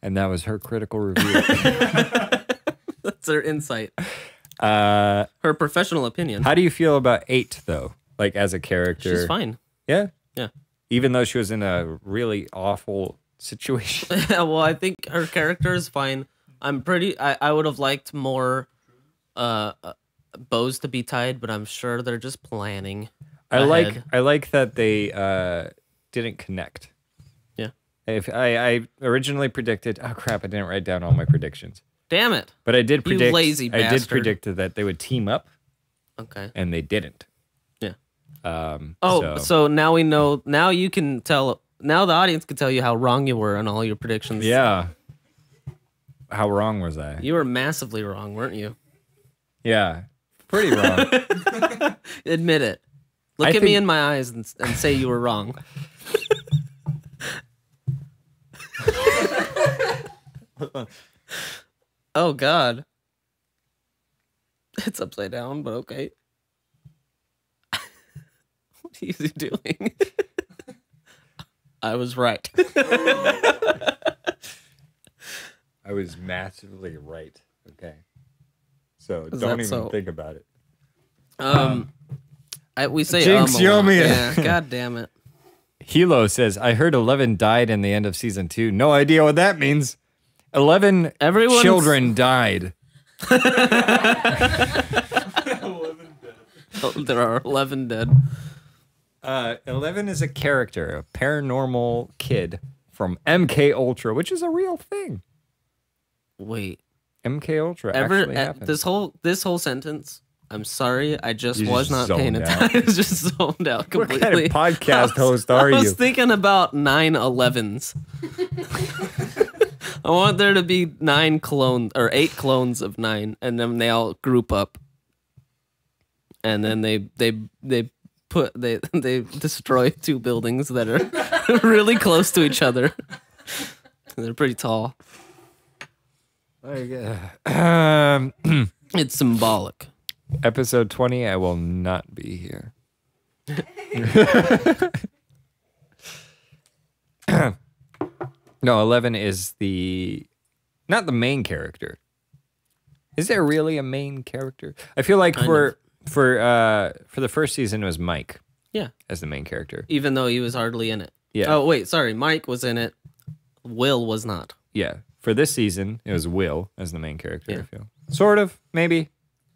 and that was her critical review. That's her insight. How Her professional opinion. do you feel about 8 though? Like as a character, She's fine. Yeah, Yeah. even though she was in a really awful situation. Well, I think her character is fine. I would have liked more bows to be tied, but I'm sure they're just planning. I ahead. like that they didn't connect. Yeah. If I originally predicted, oh crap, I didn't write down all my predictions. Damn it. But I did You predict lazy I did bastard. predict that they would team up, Okay. and they didn't. Yeah. So So now we know. Now you can tell. Now the audience can tell you how wrong you were on all your predictions. yeah. How wrong was I? You were massively wrong, weren't you? Yeah, pretty wrong. Admit it. Look I at me think- in my eyes and say you were wrong. Oh God. It's upside down, but okay. What are you doing? I was right. I was massively right. Okay. So Is don't that even so? think about it. We say Jinx, a you owe lot. me a- Yeah, God damn it. Hilo says, I heard 11 died in the end of season 2. No idea what that means. 11 Everyone's- children died. 11 dead. Oh, there are 11 dead. 11 is a character, a paranormal kid from MK Ultra, which is a real thing. Wait. MK Ultra actually happened. this whole sentence. I'm sorry, I just You was just not paying zoned out. attention. I was just zoned out What completely. kind of podcast host are I was you? thinking about 9/11s. I want there to be 9 clones or 8 clones of 9, and then they all group up, and then they destroy 2 buildings that are really close to each other. They're pretty tall. It's symbolic. Episode 20, I will not be here. No, 11 is not the main character. Is there really a main character? I feel like for the first season it was Mike Yeah, as the main character. even though he was hardly in it. Yeah. Oh wait, sorry. Mike was in it. Will was not. Yeah. For this season, it was Will as the main character, Yeah. I feel. Sort of, maybe.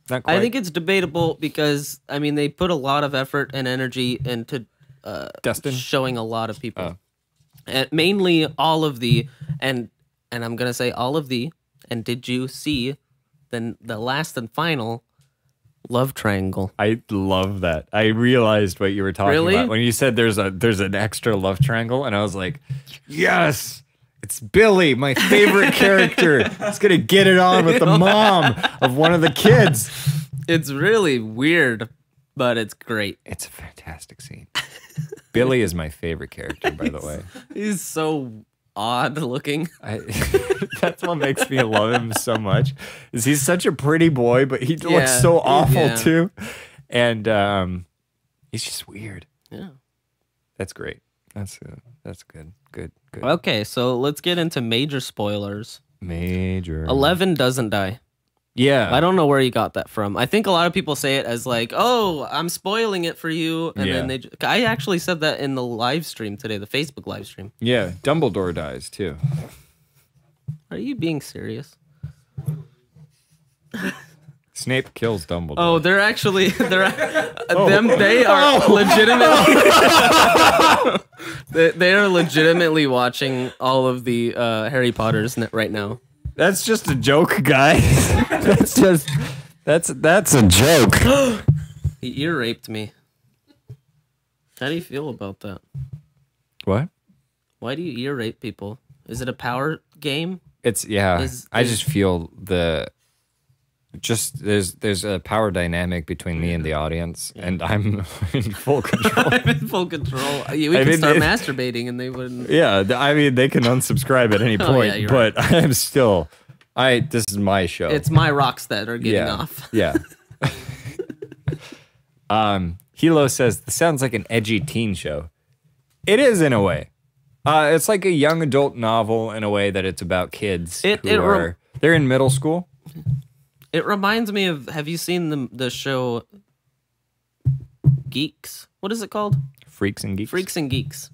Not quite. I think it's debatable because I mean they put a lot of effort and energy into Dustin? showing a lot of people, Oh. and mainly all of the and I'm gonna say all of the. And did you see the last and final love triangle? I love that. I realized what you were talking Really? about when you said there's an extra love triangle, and I was like, yes, it's Billy, my favorite character. It's gonna get it on with the mom of one of the kids. It's really weird, but it's great. It's a fantastic scene. Billy is my favorite character, by the way. He's so odd looking. That's what makes me love him so much. Is he's such a pretty boy, but he Yeah, looks so awful yeah. too, and he's just weird. Yeah. That's great. That's good. Good. Okay, so let's get into major spoilers. Major. 11 doesn't die. Yeah. I don't know where you got that from. I think a lot of people say it as like, "Oh, I'm spoiling it for you," and then I actually said that in the live stream today, the Facebook live stream. Yeah. Dumbledore dies too. Are you being serious? Snape kills Dumbledore. Oh, they are legitimately they are legitimately watching all of the Harry Potters right now. That's just a joke, guys. that's a joke. He ear raped me. How do you feel about that? What? Why do you ear rape people? Is it a power game? It's I just feel there's a power dynamic between me and the audience, and I'm in full control. I'm in full control. We could start masturbating and they wouldn't. Yeah, I mean they can unsubscribe at any point, you're but I am still. This is my show. It's my rocks that are getting off. Yeah. Hilo says this sounds like an edgy teen show. It is in a way. It's like a young adult novel in a way that it's about kids they're in middle school. It reminds me of. Have you seen the show Geeks? What is it called? Freaks and Geeks. Freaks and Geeks.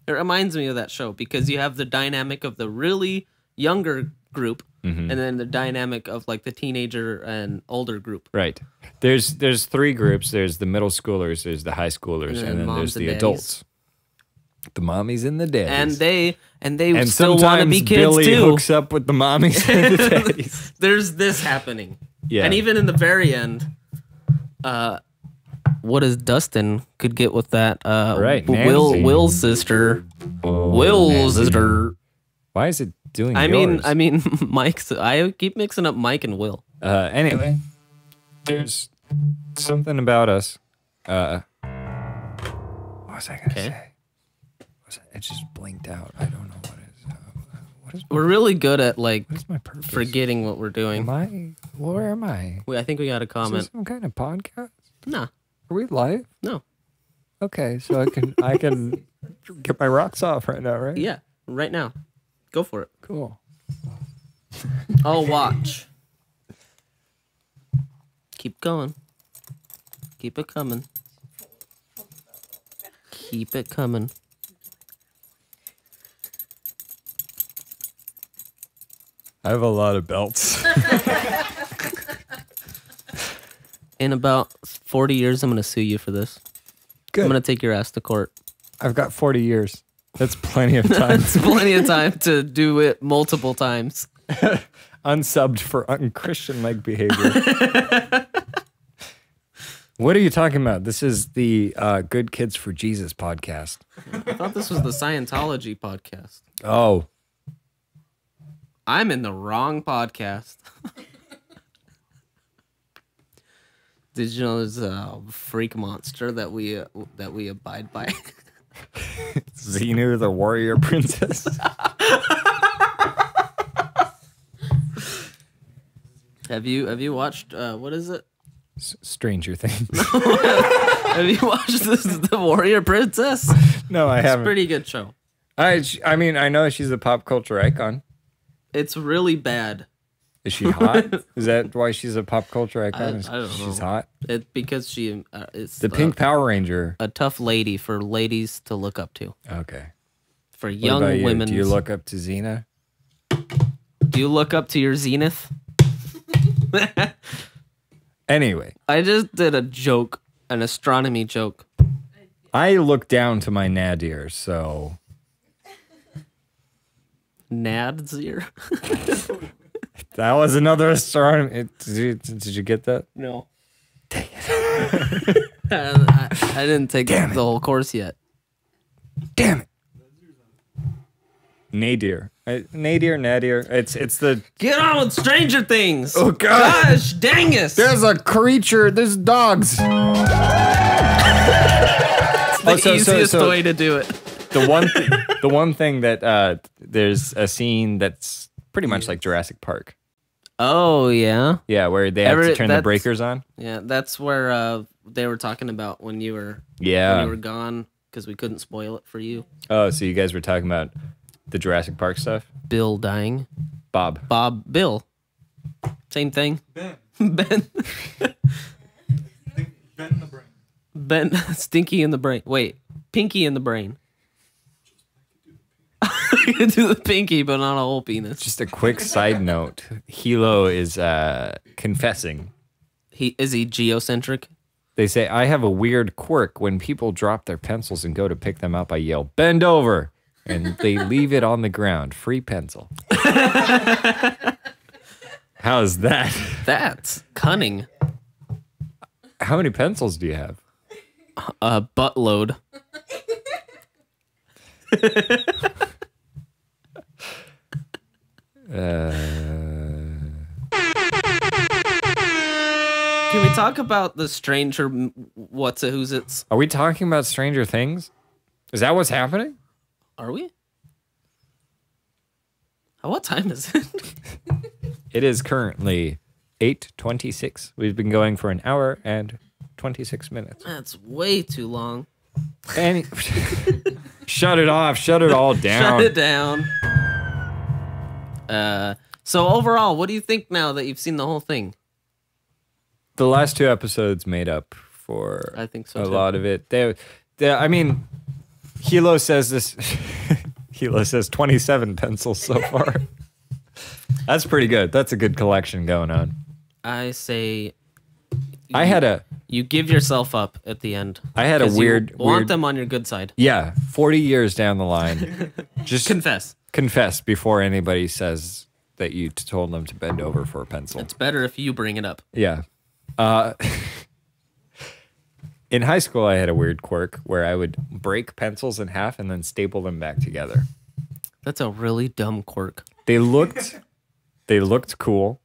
It reminds me of that show because you have the dynamic of the really younger group, and then the dynamic of like the teenager and older group. Right. There's 3 groups. There's the middle schoolers, there's the high schoolers, and then moms there's and the daddies. adults. The mommies and the daddies. And they And still want to be kids Billy too. hooks up with the mommies and the daddies. There's this happening. Yeah. And even in the very end, what is Dustin could get with that? Right, Nancy. Will's sister. Will's sister. Why is it doing I yours? mean, Mike's. I keep mixing up Mike and Will. Anyway, there's something about us. What was I gonna say? It just blinked out. I don't know what is. We're really good at like What is my purpose? forgetting what we're doing. Where am I? I think we got a Is comment. this some kind of podcast? Nah, Are we live? no. Okay, so I can get my rocks off right now, right? Yeah, right now. Go for it. Cool. I'll watch. Keep going. Keep it coming. Keep it coming. I have a lot of belts. In about 40 years, I'm going to sue you for this. Good. I'm going to take your ass to court. I've got 40 years. That's plenty of time. It's plenty of time to do it multiple times. Unsubbed for unchristian-like behavior. What are you talking about? This is the Good Kids for Jesus podcast. I thought this was the Scientology podcast. Oh. I'm in the wrong podcast. Did you know there's a freak monster that we abide by? Xenu, the warrior princess. Have you watched what is it? Stranger Things. Have you watched the Warrior Princess? No, I It's a haven't. pretty good show. I mean, I know she's a pop culture icon. It's really bad. Is she hot? Is that why she's a pop culture icon? I don't know. She's hot. Because she is The Pink Power Ranger. a tough lady for ladies to look up to. Okay. For What young about you? women. Do you look up to Xena? Do you look up to your zenith? Anyway, I just did a joke, an astronomy joke. I look down to my nadir, so Nadzir? that was another astronomy. Did you get that? No. Dang it. I didn't take the whole course yet. Damn it. Nadir. Nadir. It's the... Get on with Stranger Things. Oh, God. Gosh, dang it. There's a creature. There's dogs. the easiest way to do it. The one thing that there's a scene that's pretty much like Jurassic Park. Oh, yeah? Yeah, where they have to turn the breakers on. Yeah, that's where they were talking about when you were gone, because we couldn't spoil it for you. Oh, so you guys were talking about the Jurassic Park stuff? Bill dying. Bill. Same thing. Ben. Ben. Ben in the brain. Ben. Stinky in the brain. Wait. Pinky in the brain. I can do the pinky, but not a whole penis. Just a quick side note. Hilo is confessing. Is he geocentric? They say, I have a weird quirk. When people drop their pencils and go to pick them up, I yell, bend over. And they leave it on the ground. Free pencil. How's that? That's cunning. How many pencils do you have? A buttload. Can we talk about the stranger what's-a-who's it's? Are we talking about Stranger Things? Is that what's happening? Are we? What time is it? It is currently 8:26. We've been going for an hour and 26 minutes. That's way too long. Shut it off. Shut it all down. Shut it down. So overall, what do you think now that you've seen the whole thing? The last two episodes made up for I think so a too. lot of it. I mean, Hilo says this. Hilo says 27 pencils so far. That's pretty good. That's a good collection going on. I say You give yourself up at the end. I had a 'Cause you weird want them on your good side. Yeah, 40 years down the line. Just Confess before anybody says that you told them to bend over for a pencil. It's better if you bring it up. Yeah. In high school, I had a weird quirk where I would break pencils in half and then staple them back together. That's a really dumb quirk. They looked cool.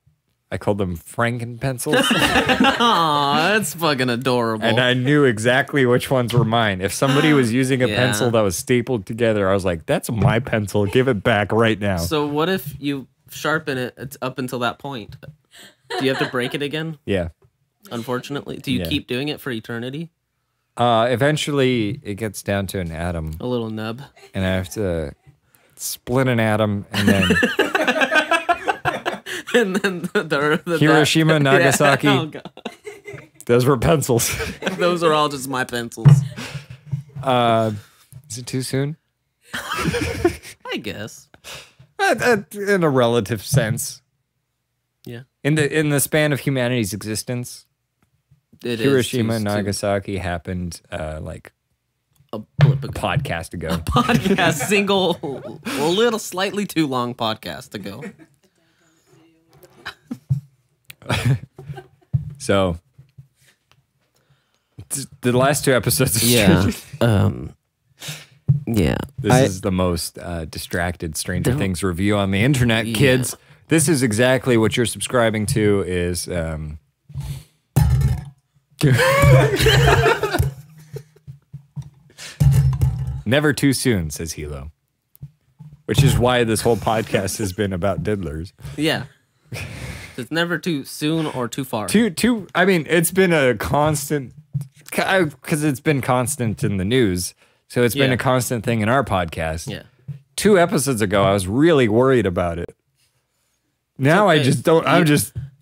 I called them Franken pencils. Aw, that's fucking adorable. And I knew exactly which ones were mine. If somebody was using a pencil that was stapled together, I was like, that's my pencil. Give it back right now. So what if you sharpen it up until that point? Do you have to break it again? Yeah. Unfortunately. Do you keep doing it for eternity? Eventually, it gets down to an atom. A little nub. And I have to split an atom and then... And then the Hiroshima, Nagasaki. Yeah. Oh, God. Those were pencils. Those are all just my pencils. Is it too soon? I guess. In a relative sense. Yeah. In the span of humanity's existence, Hiroshima and Nagasaki happened like a blip a podcast ago. Podcast a little slightly too long podcast ago. So the last 2 episodes of Yeah. This is the most distracted Stranger Things review on the internet, kids. This is exactly what you're subscribing to is never too soon, says Hilo. Which is why this whole podcast has been about diddlers. Yeah. It's never too soon or too far. I mean, it's been a constant, because it's been constant in the news. So it's been a constant thing in our podcast. Yeah. 2 episodes ago, I was really worried about it. Now okay. I just don't.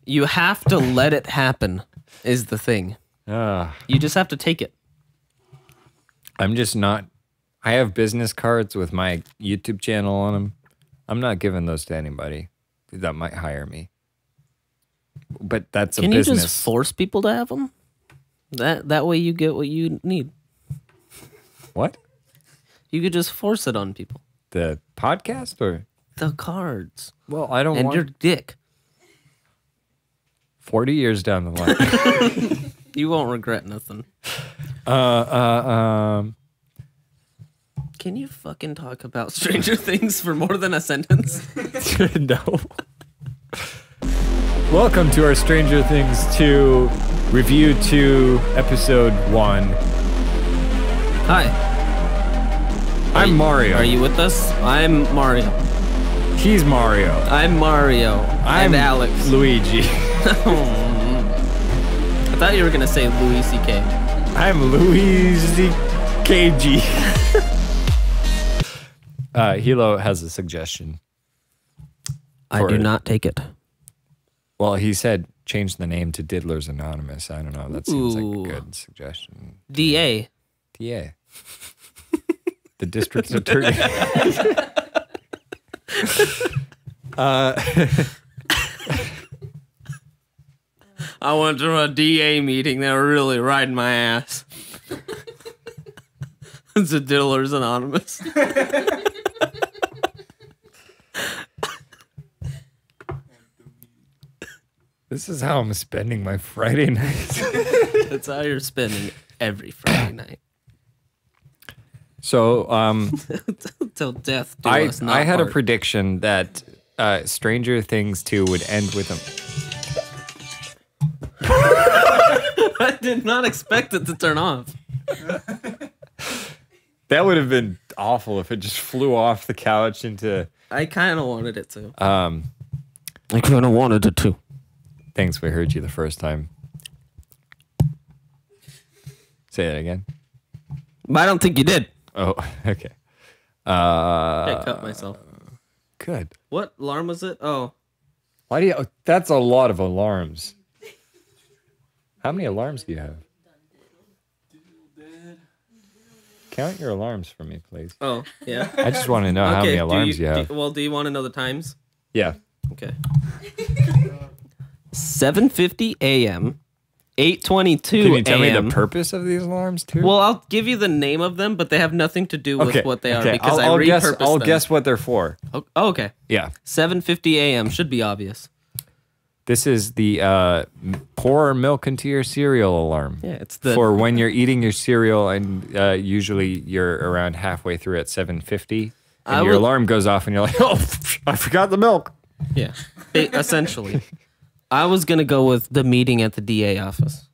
You have to let it happen, is the thing. You just have to take it. I'm just not. I have business cards with my YouTube channel on them. I'm not giving those to anybody that might hire me. But that's a business. Can you just force people to have them? That way you get what you need. What? You could just force it on people. The podcast or the cards? Well, I don't and want... your dick. 40 years down the line. You won't regret nothing. Can you fucking talk about Stranger Things for more than a sentence? No. Welcome to our Stranger Things 2 Review 2 Episode 1. Hi. I'm Mario. Are you with us? I'm Mario. He's Mario. I'm Mario. I'm Alex. Luigi. I thought you were gonna say Louis C.K. I'm Louis KG. Hilo has a suggestion. I do not take it. Well, he said change the name to Diddlers Anonymous. I don't know. That seems like a good suggestion. DA. DA. The district attorney. I went to a DA meeting. They were really riding my ass. It's a Diddlers Anonymous. This is how I'm spending my Friday nights. That's how you're spending every Friday night. So, till death do us not I had part. a prediction that Stranger Things 2 would end with I did not expect it to turn off. That would have been awful if it just flew off the couch into... I kind of wanted it to. I kind of wanted it to. Thanks, we heard you the first time. Say that again. But I don't think you did. Oh, okay. I cut myself. Good. What alarm was it? Oh. Why do you... Oh, that's a lot of alarms. How many alarms do you have? Count your alarms for me, please. Oh, yeah. I just want to know how many alarms you have. Do you want to know the times? Yeah. Okay. 7:50 a.m. 8:22 Can you tell me a.m. the purpose of these alarms too? Well, I'll give you the name of them, but they have nothing to do with what they are because I'll repurposed them. I'll guess what they're for. Oh, okay. Yeah. 7:50 a.m. should be obvious. This is the pour milk into your cereal alarm. Yeah, it's the for when you're eating your cereal, and usually you're around halfway through at 7:50, and your alarm goes off, and you're like, "Oh, I forgot the milk." Yeah, essentially. I was gonna go with the meeting at the DA office.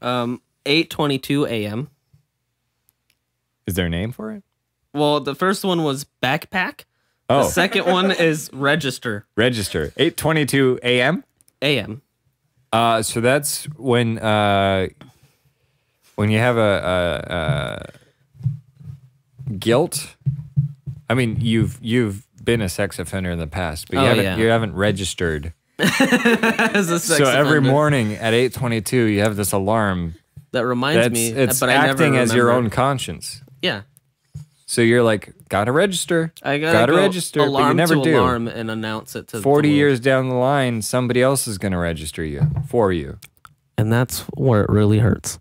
8:22 a.m. Is there a name for it? Well, the first one was backpack. Oh. The second one is register. Register. 8:22 a.m. A.m. So that's when you have a guilt. I mean, you've been a sex offender in the past, but you haven't registered. As a sex every offender. morning at 8:22, you have this alarm that reminds me. It's but I never acting as your remember. own conscience. Yeah. So you're like, gotta register. I gotta go register, but you alarm never to do. alarm and announce it to 40 the world. years down the line, somebody else is gonna register you for you. And that's where it really hurts.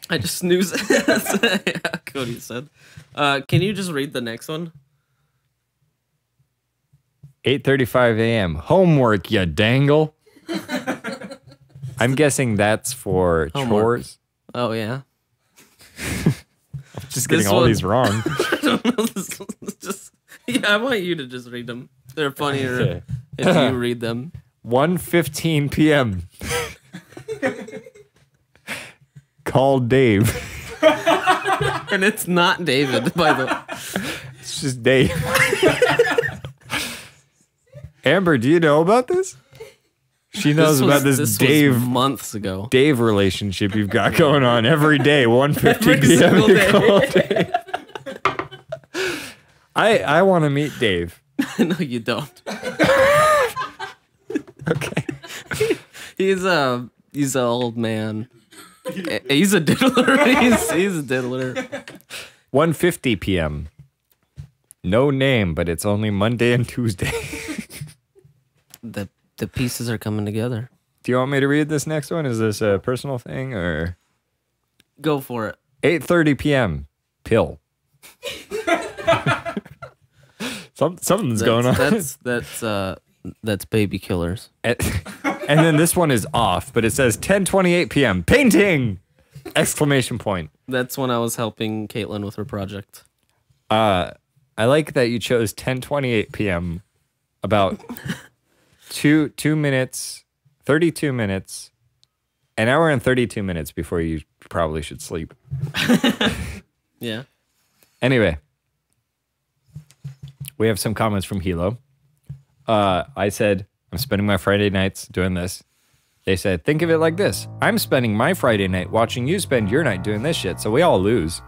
I just snooze. Yeah, Cody said. Can you just read the next one? 8:35 a.m. Homework, you dangle. I'm guessing that's for Homework. chores. Oh, yeah. I'm just getting This all one- these wrong. I don't know. This one's just, yeah, I want you to just read them. They're funnier Okay. if you read them. 1:15 p.m. Call Dave. And it's not David, by the way. It's just Dave. Amber, do you know about this? She knows about this Dave was months ago. Dave relationship you've got going on every day, 1:15 Every p.m. single you day. call Dave. I want to meet Dave. No, you don't. Okay. He's an old man. He's a diddler. He's a diddler. 1:50 p.m. No name, but it's only Monday and Tuesday. The pieces are coming together. Do you want me to read this next one? Is this a personal thing or? Go for it. 8:30 p.m. Pill. Something's going on. That's baby killers. And then this one is off, but it says 10:28 p.m. Painting! Exclamation point. That's when I was helping Caitlin with her project. I like that you chose 10:28 p.m. About 2 minutes, 32 minutes, an hour and 32 minutes before you probably should sleep. Yeah. Anyway, we have some comments from Hilo. I said, I'm spending my Friday nights doing this. They said, think of it like this. I'm spending my Friday night watching you spend your night doing this shit, so we all lose.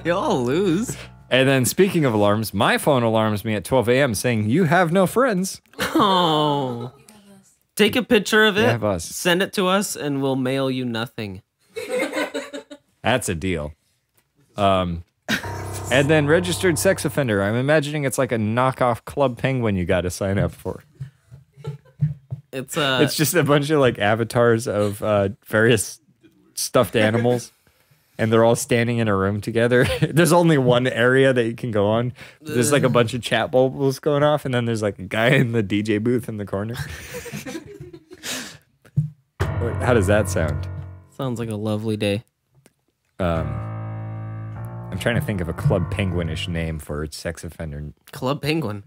We all lose. And then speaking of alarms, my phone alarms me at 12 a.m. saying, you have no friends. Oh. Take a picture of it. You have us. Send it to us, and we'll mail you nothing. That's a deal. And then registered sex offender. I'm imagining it's like a knockoff Club Penguin you got to sign up for. It's just a bunch of like avatars of various stuffed animals. And they're all standing in a room together. There's only one area that you can go on. There's like a bunch of chat bubbles going off, and then there's like a guy in the DJ booth in the corner. How does that sound? Sounds like a lovely day. I'm trying to think of a Club Penguinish name for a sex offender. Club Penguin.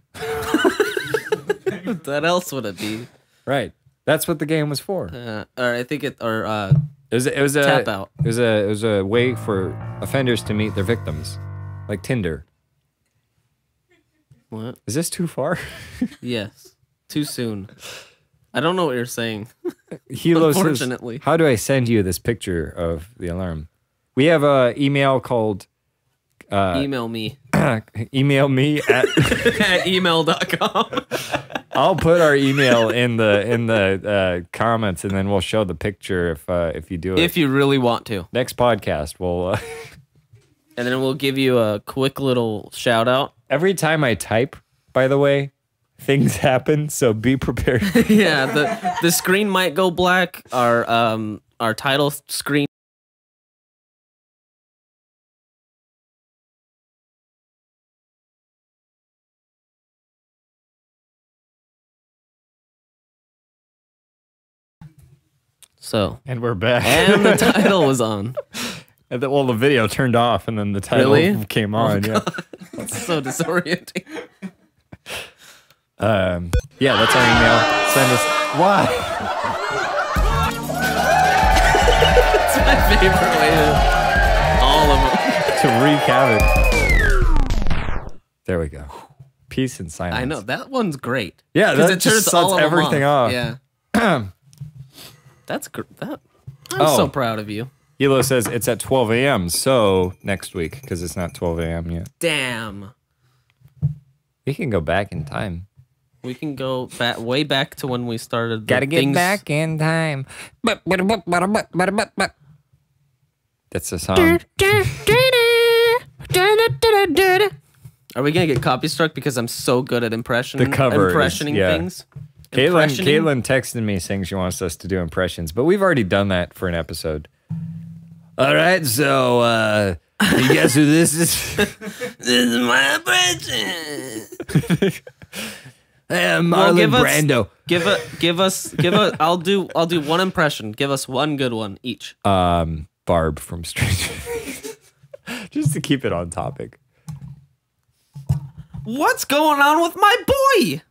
What else would it be? Right. That's what the game was for. Or I think It was a Tap out. It was a way for offenders to meet their victims, like Tinder. what? Is this too far? Yes. Too soon. I don't know what you're saying. Hilo says, Unfortunately. how do I send you this picture of the alarm? We have a email called Email me email me at email.com. I'll put our email in the comments, and then we'll show the picture if you do it. If you really want to. Next podcast, we'll. And then we'll give you a quick little shout out. Every time I type, by the way, things happen, so be prepared. Yeah, the screen might go black. Our title screen. So, And we're back. and the title was on. And well, the video turned off, and then the title Really? came on. Yeah. It's so disorienting. Yeah, that's our email. Send us. Why? It's my favorite way to all of them. To wreak havoc. There we go. Peace and silence. I know that one's great. Yeah, 'Cause that just sets them everything off. Yeah. That's that. I'm Oh. so proud of you. Hilo says it's at 12 a.m. So next week, because it's not 12 a.m. yet. Damn. We can go back in time. We can go back way back to when we started. Gotta get back in time. That's the song. Are we gonna get copy struck because I'm so good at The cover is- impressioning yeah. things? Caitlin texted me saying she wants us to do impressions, but we've already done that for an episode. All right, so you guess who this is? This is my impression. Hey, I'm Marlon Brando. Give us. I'll do one impression. Give us one good one each. Barb from Stranger Things. Just to keep it on topic. What's going on with my boy?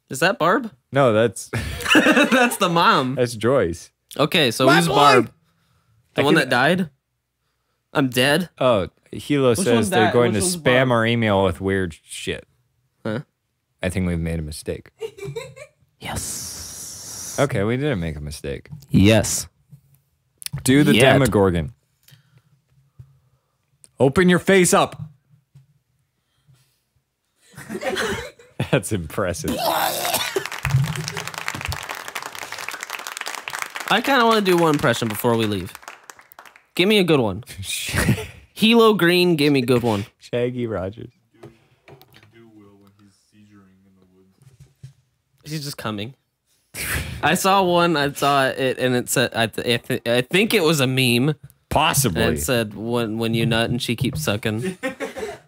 Is that Barb? No, that's That's the mom. that's Joyce. Okay, so My who's boy! Barb? The I one can- that died? I'm dead. Oh, Hilo Which says one's they're that? going to Which one's spam Barb? our email with weird shit. Huh? I think we've made a mistake. Yes. Okay, we didn't make a mistake. Yes. Do the Yet. Demogorgon. Open your face up. That's impressive. I kind of want to do one impression before we leave. Give me a good one. Hilo Green, give me a good one. Shaggy Rogers. Do Will when he's seizuring in the woods. He's just coming. I saw one. I saw it, and it said, I think it was a meme. Possibly. And it said, when you nut and she keeps sucking.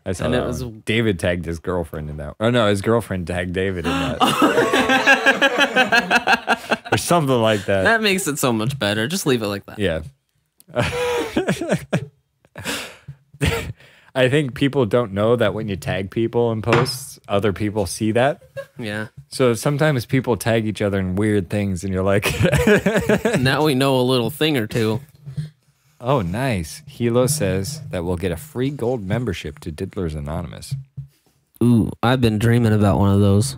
I saw and that it was- one. David tagged his girlfriend in that. Oh no, his girlfriend tagged David in that. Or something like that. That makes it so much better. Just leave it like that. Yeah. I think people don't know that when you tag people in posts, other people see that. Yeah. So sometimes people tag each other in weird things, and you're like, Now we know a little thing or two. oh, nice. Hilo says that we'll get a free gold membership to Diddlers Anonymous. Ooh, I've been dreaming about one of those.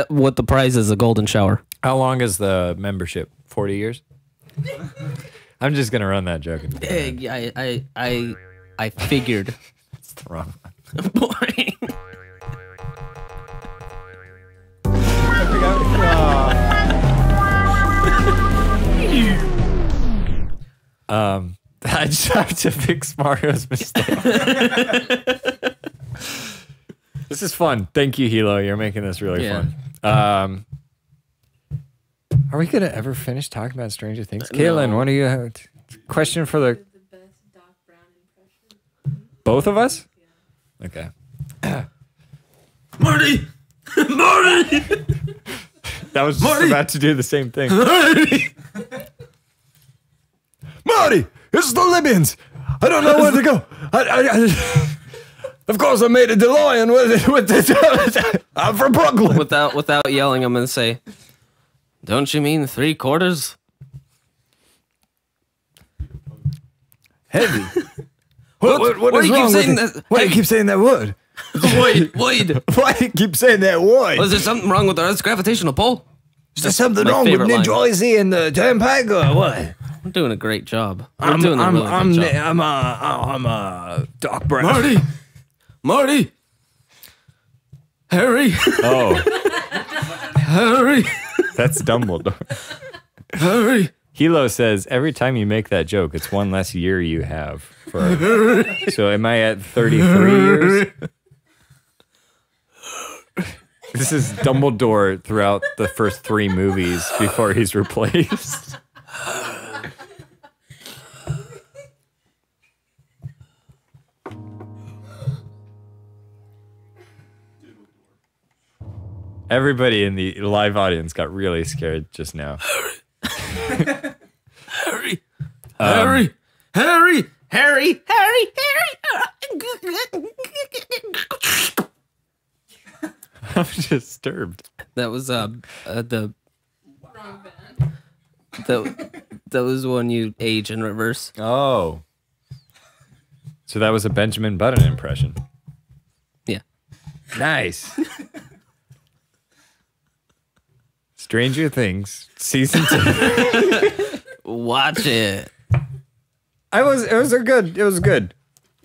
What the prize is, a golden shower. How long is the membership? 40 years? I'm just going to run that joke. I figured. It's the wrong one. Boring. I just have to fix Mario's mistake. This is fun. Thank you, Hilo. You're making this really Yeah. fun. Are we going to ever finish talking about Stranger Things? Caitlin, what do you have? Question for the... Both of us? Okay. Marty! Marty! That was just Marty! about to do the same thing. Marty, it's the Libyans. I don't know where to go. Of course, I made a DeLorean with this. I'm from Brooklyn. Without yelling, I'm gonna say, "Don't you mean 3/4?" Heavy. What why is do you keep wrong with saying it? that? Why do you keep saying that word? Wait. Why do you keep saying that word? Was there something wrong with the Earth's gravitational pull? Is there something my wrong with favorite New line. Jersey and the Turnpike or what? We're doing a great job. We're doing a really good job. I'm a Doc Brown. Marty! Harry! Oh, Harry! that's Dumbledore. Harry! Hilo says every time you make that joke, it's one less year you have. For so am I at 33 years? This is Dumbledore throughout the first 3 movies before he's replaced. Everybody in the live audience got really scared just now. Harry! Harry! Harry! Harry! Harry! I'm disturbed. That was the that was one you age in reverse. Oh. So that was a Benjamin Button impression. Yeah. Nice. Stranger Things, season 2. Watch it. It was good.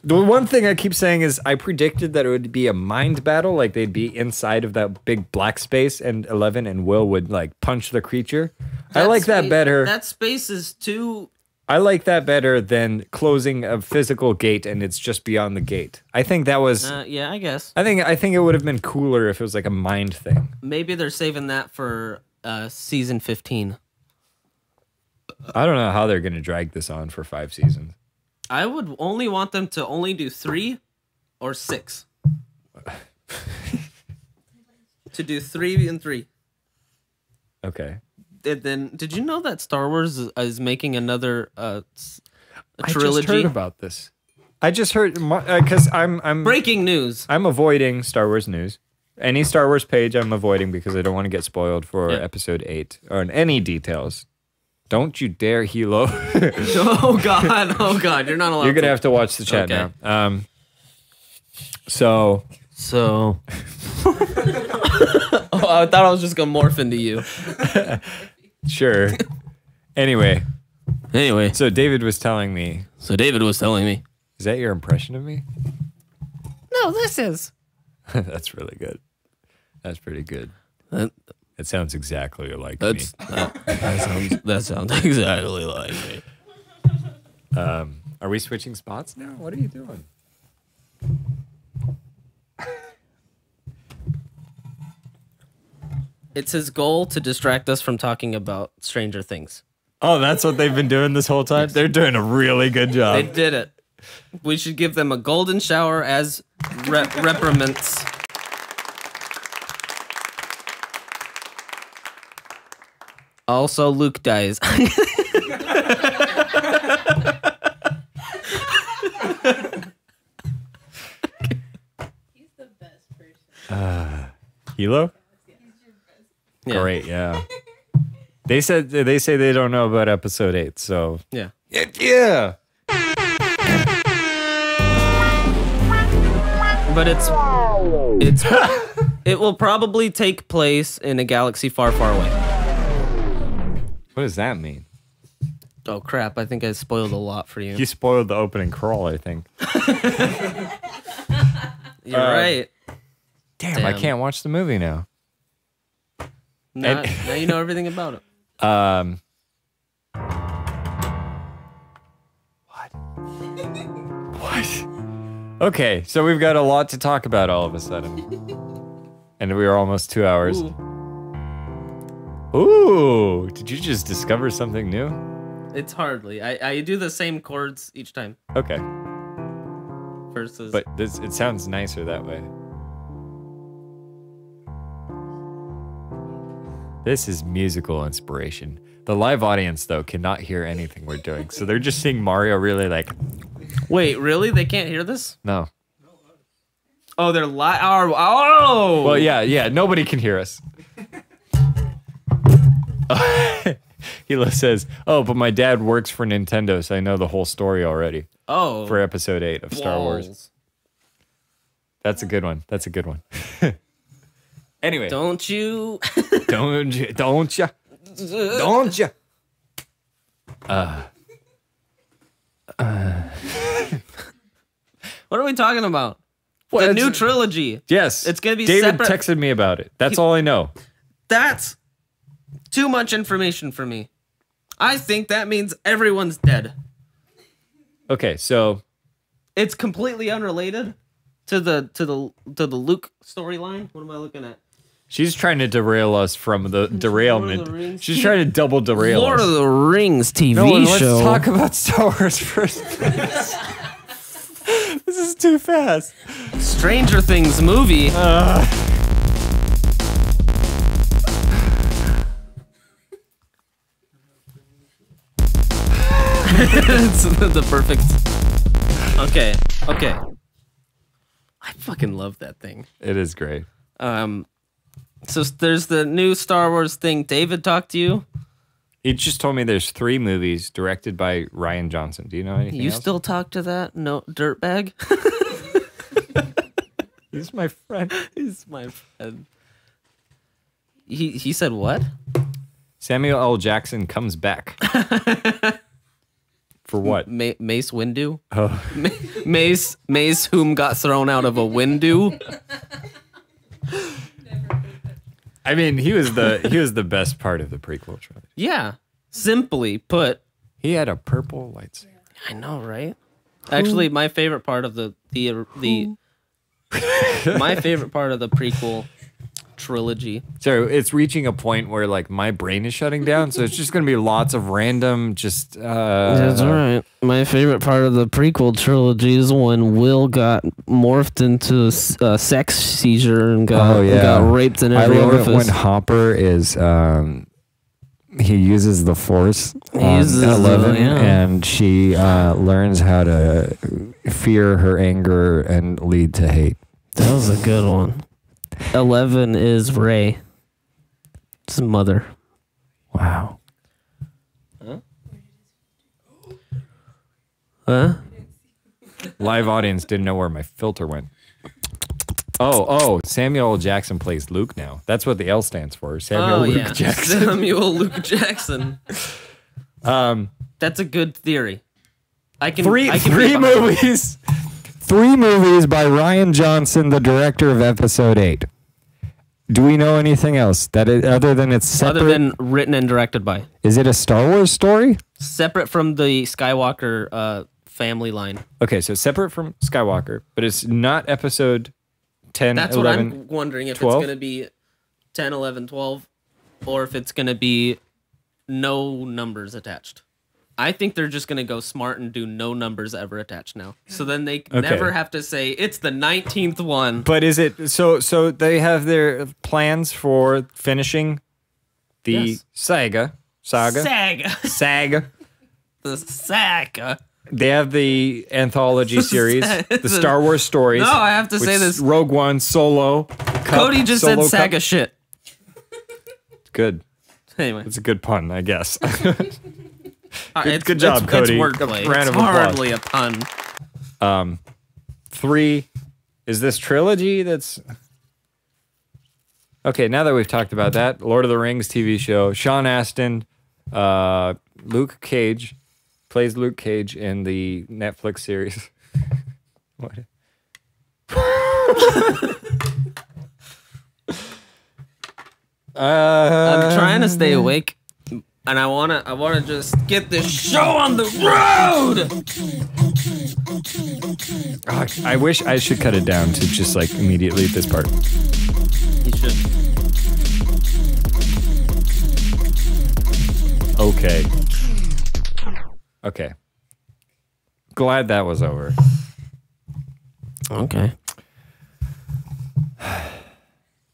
The one thing I keep saying is I predicted that it would be a mind battle, like they'd be inside of that big black space and Eleven and Will would like punch the creature. I like that better. That space is too I like that better than closing a physical gate and it's just beyond the gate. I think that was. Yeah, I guess. I think it would have been cooler if it was like a mind thing. Maybe they're saving that for season 15. I don't know how they're gonna drag this on for 5 seasons. I would only want them to only do 3 or 6. To do 3 and 3. Okay. And then, did you know that Star Wars is making another trilogy? I just heard about this. I just heard because I'm Breaking news. I'm avoiding Star Wars news. Any Star Wars page I'm avoiding because I don't want to get spoiled for episode 8 or any details. Don't you dare, Hilo. Oh God, you're not allowed. You're gonna have to watch the chat now. So. Oh, I thought I was just gonna morph into you. Sure. Anyway, So David was telling me. Is that your impression of me? No, this is. That's really good. That's pretty good. It sounds exactly like me. That sounds exactly like me. Are we switching spots now? What are you doing? It's his goal to distract us from talking about Stranger Things. Oh, that's what they've been doing this whole time? They're doing a really good job. They did it. We should give them a golden shower as reprimands. Also, Luke dies. He's the best person. Hilo? Yeah. Great, yeah. They say they don't know about episode 8, so Yeah. yeah. But it will probably take place in a galaxy far, far away. What does that mean? Oh crap! I think I spoiled a lot for you. You spoiled the opening crawl, I think. You're right. Damn, I can't watch the movie now. Now you know everything about it. What? Okay, so we've got a lot to talk about all of a sudden. And we are almost 2 hours. Ooh, did you just discover something new? It's hardly. I do the same chords each time. Okay. Versus. But it sounds nicer that way. This is musical inspiration. The live audience, though, cannot hear anything we're doing. So they're just seeing Mario really like... Wait, really? They can't hear this? No. Oh, they're live. Oh! Well, yeah, nobody can hear us. Hilo says, oh, but my dad works for Nintendo, so I know the whole story already. Oh. For episode 8 of Star Wars. That's a good one. Anyway. Don't you? Don't you? What are we talking about? Well, the new trilogy. Yes. It's going to be David separate. texted me about it. That's all I know. That's too much information for me. I think that means everyone's dead. Okay, so It's completely unrelated to the Luke storyline. What am I looking at? she's trying to derail us from the derailment. Rings. She's trying to double derail Lord us. of the Rings TV No, show. let's talk about Star Wars first. This is too fast. Stranger Things movie. It's the perfect. Okay. I fucking love that thing. It is great. So there's the new Star Wars thing. David talked to you. He just told me there's 3 movies directed by Rian Johnson. Do you know anything You else? still talk to that no dirtbag? He's my friend. He's my friend. He said what? Samuel L. Jackson comes back. For what? Mace Windu? Oh. Mace whom got thrown out of a Windu? I mean, he was the best part of the prequel trilogy. Yeah. Simply put, He had a purple lightsaber. I know, right? Actually, my favorite part of the my favorite part of the prequel trilogy. So it's reaching a point where like my brain is shutting down, so it's just gonna be lots of random just That's right. My favorite part of the prequel trilogy is when Will got morphed into a sex seizure and got raped in every orifice. I love it when Hopper is he uses the Force on uses 11 yeah. and she learns how to fear her anger and lead to hate. That was a good one. 11 is Rey. It's his mother. Wow. Huh? Live audience didn't know where my filter went. Oh, Samuel L. Jackson plays Luke now. That's what the L stands for. Samuel Luke Jackson. Samuel Luke Jackson. That's a good theory. I can Three movies. 3 movies by Rian Johnson, the director of Episode 8. Do we know anything else other than it's separate? Other than written and directed by. Is it a Star Wars story? Separate from the Skywalker family line. Okay, so separate from Skywalker, but it's not Episode 10, That's 11, what I'm wondering, if 12? it's going to be 10, 11, 12, or if it's going to be no numbers attached. I think they're just going to go smart and do no numbers ever attached now. So then they never have to say, it's the 19th one. But is it, so they have their plans for finishing the saga. The saga. They have the anthology series, the Star Wars stories. No, I have to say this. Rogue One, Solo, Cody just said saga shit. Good. Anyway. It's a good pun, I guess. Good It's job, Cody. wordplay. Round It's of applause. hardly a pun. 3, is this trilogy that's... Okay, now that we've talked about that, Lord of the Rings TV show, Sean Astin, Luke Cage, plays Luke Cage in the Netflix series. What? I'm trying to stay awake, and I wanna just get this show on the road. I wish I should cut it down to just like immediately at this part. You should. Okay. Glad that was over. Okay.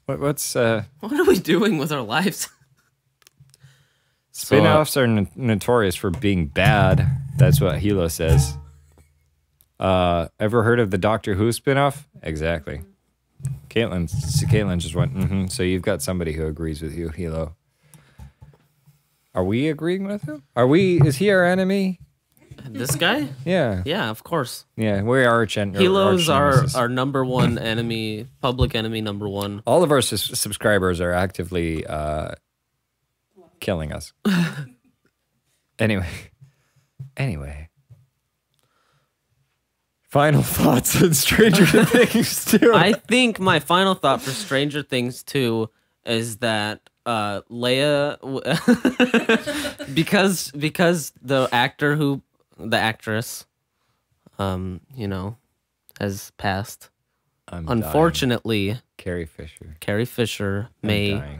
What's What are we doing with our lives? spin-offs are notorious for being bad. That's what Hilo says. Ever heard of the Doctor Who spin-off? Exactly. Caitlin just went, So you've got somebody who agrees with you, Hilo. Are we agreeing with him? Is he our enemy? This guy? Yeah. Yeah, of course. Yeah, we are Hilo's our number one enemy, public enemy number one. All of our subscribers are actively killing us. Anyway. Final thoughts on Stranger Things 2. I think my final thought for Stranger Things 2 is that Leia, because the actress, has passed. Unfortunately, Carrie Fisher may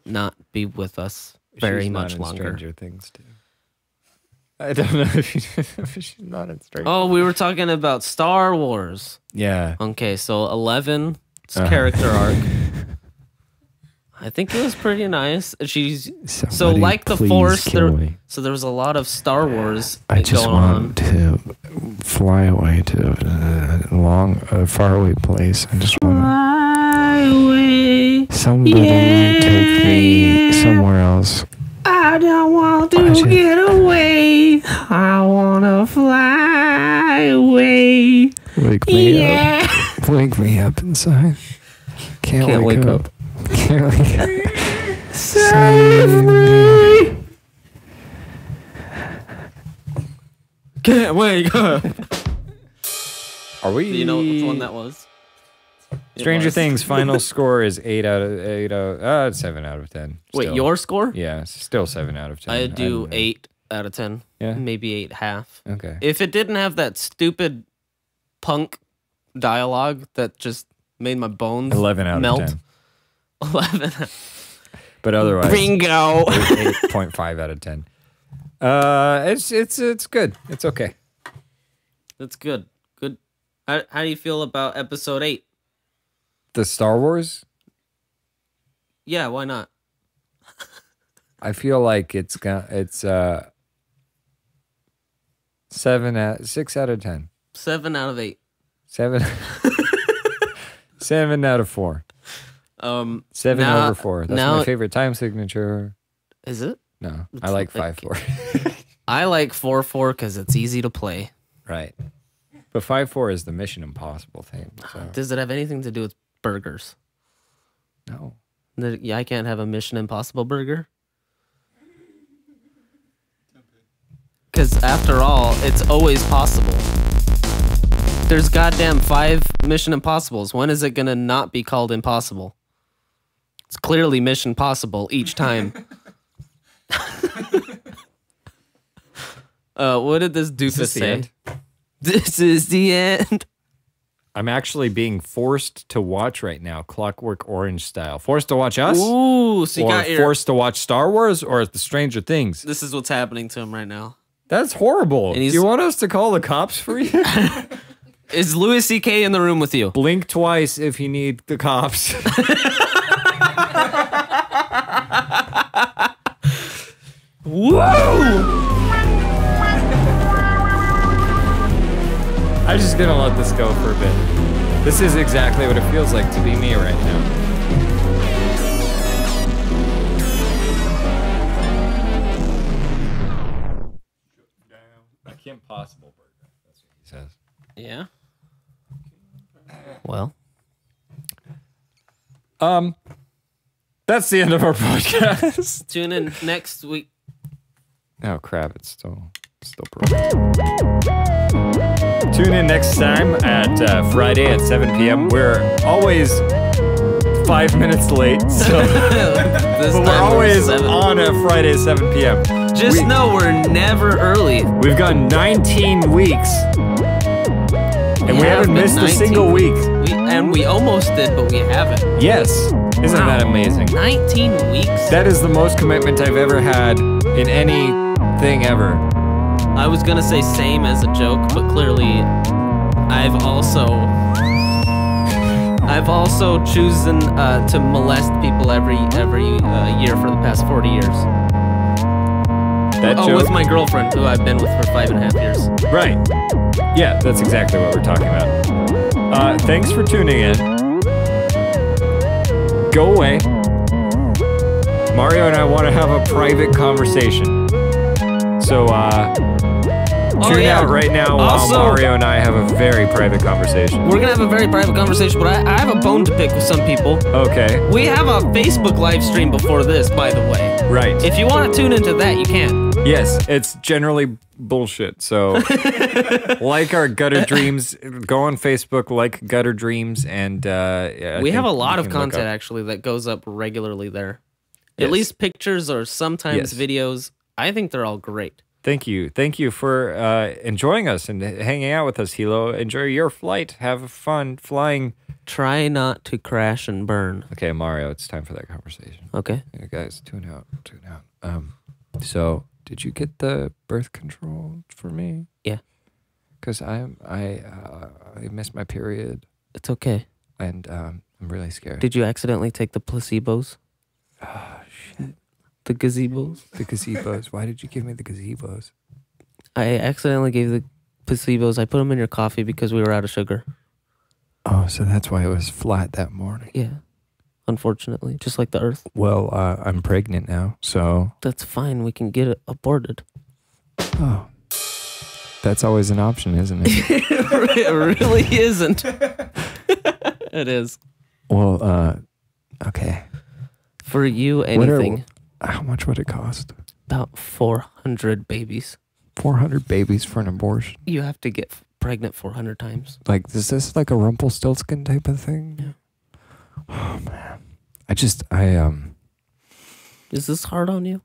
not be with us very much longer. Stranger Things too. I don't know if she's not in Stranger. Oh, we were talking about Star Wars. Yeah. Okay, so 11's character arc. I think it was pretty nice. So like the Force, there was a lot of Star Wars going on. To fly away to a long, faraway place. I just want to. Fly away. Somebody take me somewhere else. I don't want to get away. I want to fly away. Wake me up. Wake me up inside. Can't wake up. Can't wake up. Save me. Can't wake up. Are we? Do you know which one that was? Stranger Things final score is 7 out of 10. Wait, Still. your score? Yeah, it's still 7 out of 10. I do 8 out of 10. Yeah? Maybe 8.5. Okay. If it didn't have that stupid punk dialogue that just made my bones 11 out melt. of 10. 11. But otherwise, Bingo. 8.5 out of 10. It's good. It's okay. That's good. Good. How do you feel about episode 8? The Star Wars, Yeah, why not? I feel like it's 6 out of 10. 7 out of 8. 7 7 out of 4. 7 now- over 4. That's now- my favorite time signature. Is it? No, It's I like like- 5-4. I like 4-4 because it's easy to play. Right. But 5-4 is the Mission Impossible thing. So Does it have anything to do with burgers? no. Yeah, I can't have a Mission Impossible burger. Because after all, it's always possible. There's goddamn 5 Mission Impossibles. When is it gonna not be called impossible? It's clearly Mission Possible each time. What did this doofus this the say? end? This is the end. I'm actually being forced to watch right now, Clockwork Orange style. Forced to watch us? Ooh, so you or got your... forced to watch Star Wars or the Stranger Things? This is what's happening to him right now. That's horrible. And Do he's- you want us to call the cops for you? Is Louis C.K. in the room with you? Blink twice if you need the cops. Whoa! I'm just gonna let this go for a bit. This is exactly what it feels like to be me right now. A Kim Possible burger. That's what he says. Yeah. Well, That's the end of our podcast. tune in next week. Oh crap! It's still broken. Tune in next time at Friday at 7 p.m. We're always 5 minutes late, so This but we're time always 7. on a Friday at 7 p.m. Just know we're never early. We've gone 19 weeks, and we haven't have missed been a single 19 week. We almost did, but we haven't. Yes, isn't that Wow. amazing? 19 weeks? That is the most commitment I've ever had in anything ever. I was gonna say same as a joke, but clearly I've also chosen to molest people every year for the past 40 years. That Oh, joke? with my girlfriend, who I've been with for 5.5 years. Right. Yeah, that's exactly what we're talking about. Thanks for tuning in. Go away. Mario and I want to have a private conversation. So, tune out right now while Also- Mario and I have a very private conversation. We're gonna have a very private conversation, but I have a bone to pick with some people. Okay. We have a Facebook live stream before this, by the way. Right. If you want to tune into that, you can. Yes, it's generally bullshit. So, like our Gutter Dreams, go on Facebook, like Gutter Dreams, and yeah, I We have think a lot you of can look content up- actually that goes up regularly there. Yes. At least pictures or sometimes Yes. videos. I think they're all great. Thank you for enjoying us and hanging out with us, Hilo. Enjoy your flight. Have fun flying. Try not to crash and burn. Okay, Mario, it's time for that conversation. Okay. Yeah, guys, tune out. So, did you get the birth control for me? Yeah. Because I missed my period, It's okay. and I'm really scared. Did you accidentally take the placebos? Oh shit! The gazebos? The gazebos. Why did you give me the gazebos? I accidentally gave the placebos. I put them in your coffee because we were out of sugar. Oh, so that's why it was flat that morning. Yeah. Unfortunately. Just like the earth. Well, I'm pregnant now, so That's fine. We can get it aborted. oh, that's always an option, isn't it? It really isn't. It is. Well, okay. For you, What are- anything. How much would it cost? About 400 babies. 400 babies for an abortion? You have to get pregnant 400 times. Like, is this like a Rumpelstiltskin type of thing? Yeah. Oh man, Is this hard on you?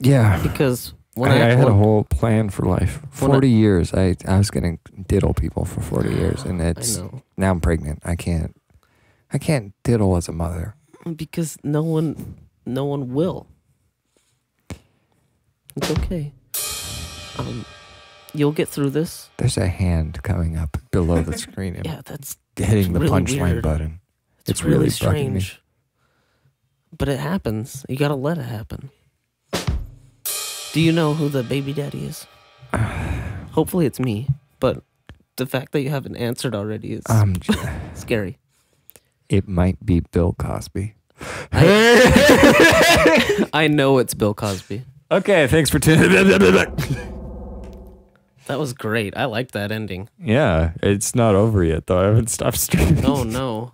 yeah. Because When I had a when- whole plan for life. 40 years. I was gonna diddle people for 40 years, and it's know. now I'm pregnant. I can't diddle as a mother. Because no one will. It's okay. You'll get through this. There's a hand coming up below the screen and Yeah, that's hitting the really punchline weird. button. it's really really bugging me. strange. But it happens. You gotta let it happen. Do you know who the baby daddy is? Hopefully it's me, but the fact that you haven't answered already is scary. It might be Bill Cosby. I know it's Bill Cosby. Okay, thanks for tuning. That was great. I liked that ending. Yeah, it's not over yet though. I haven't stopped streaming. Oh no.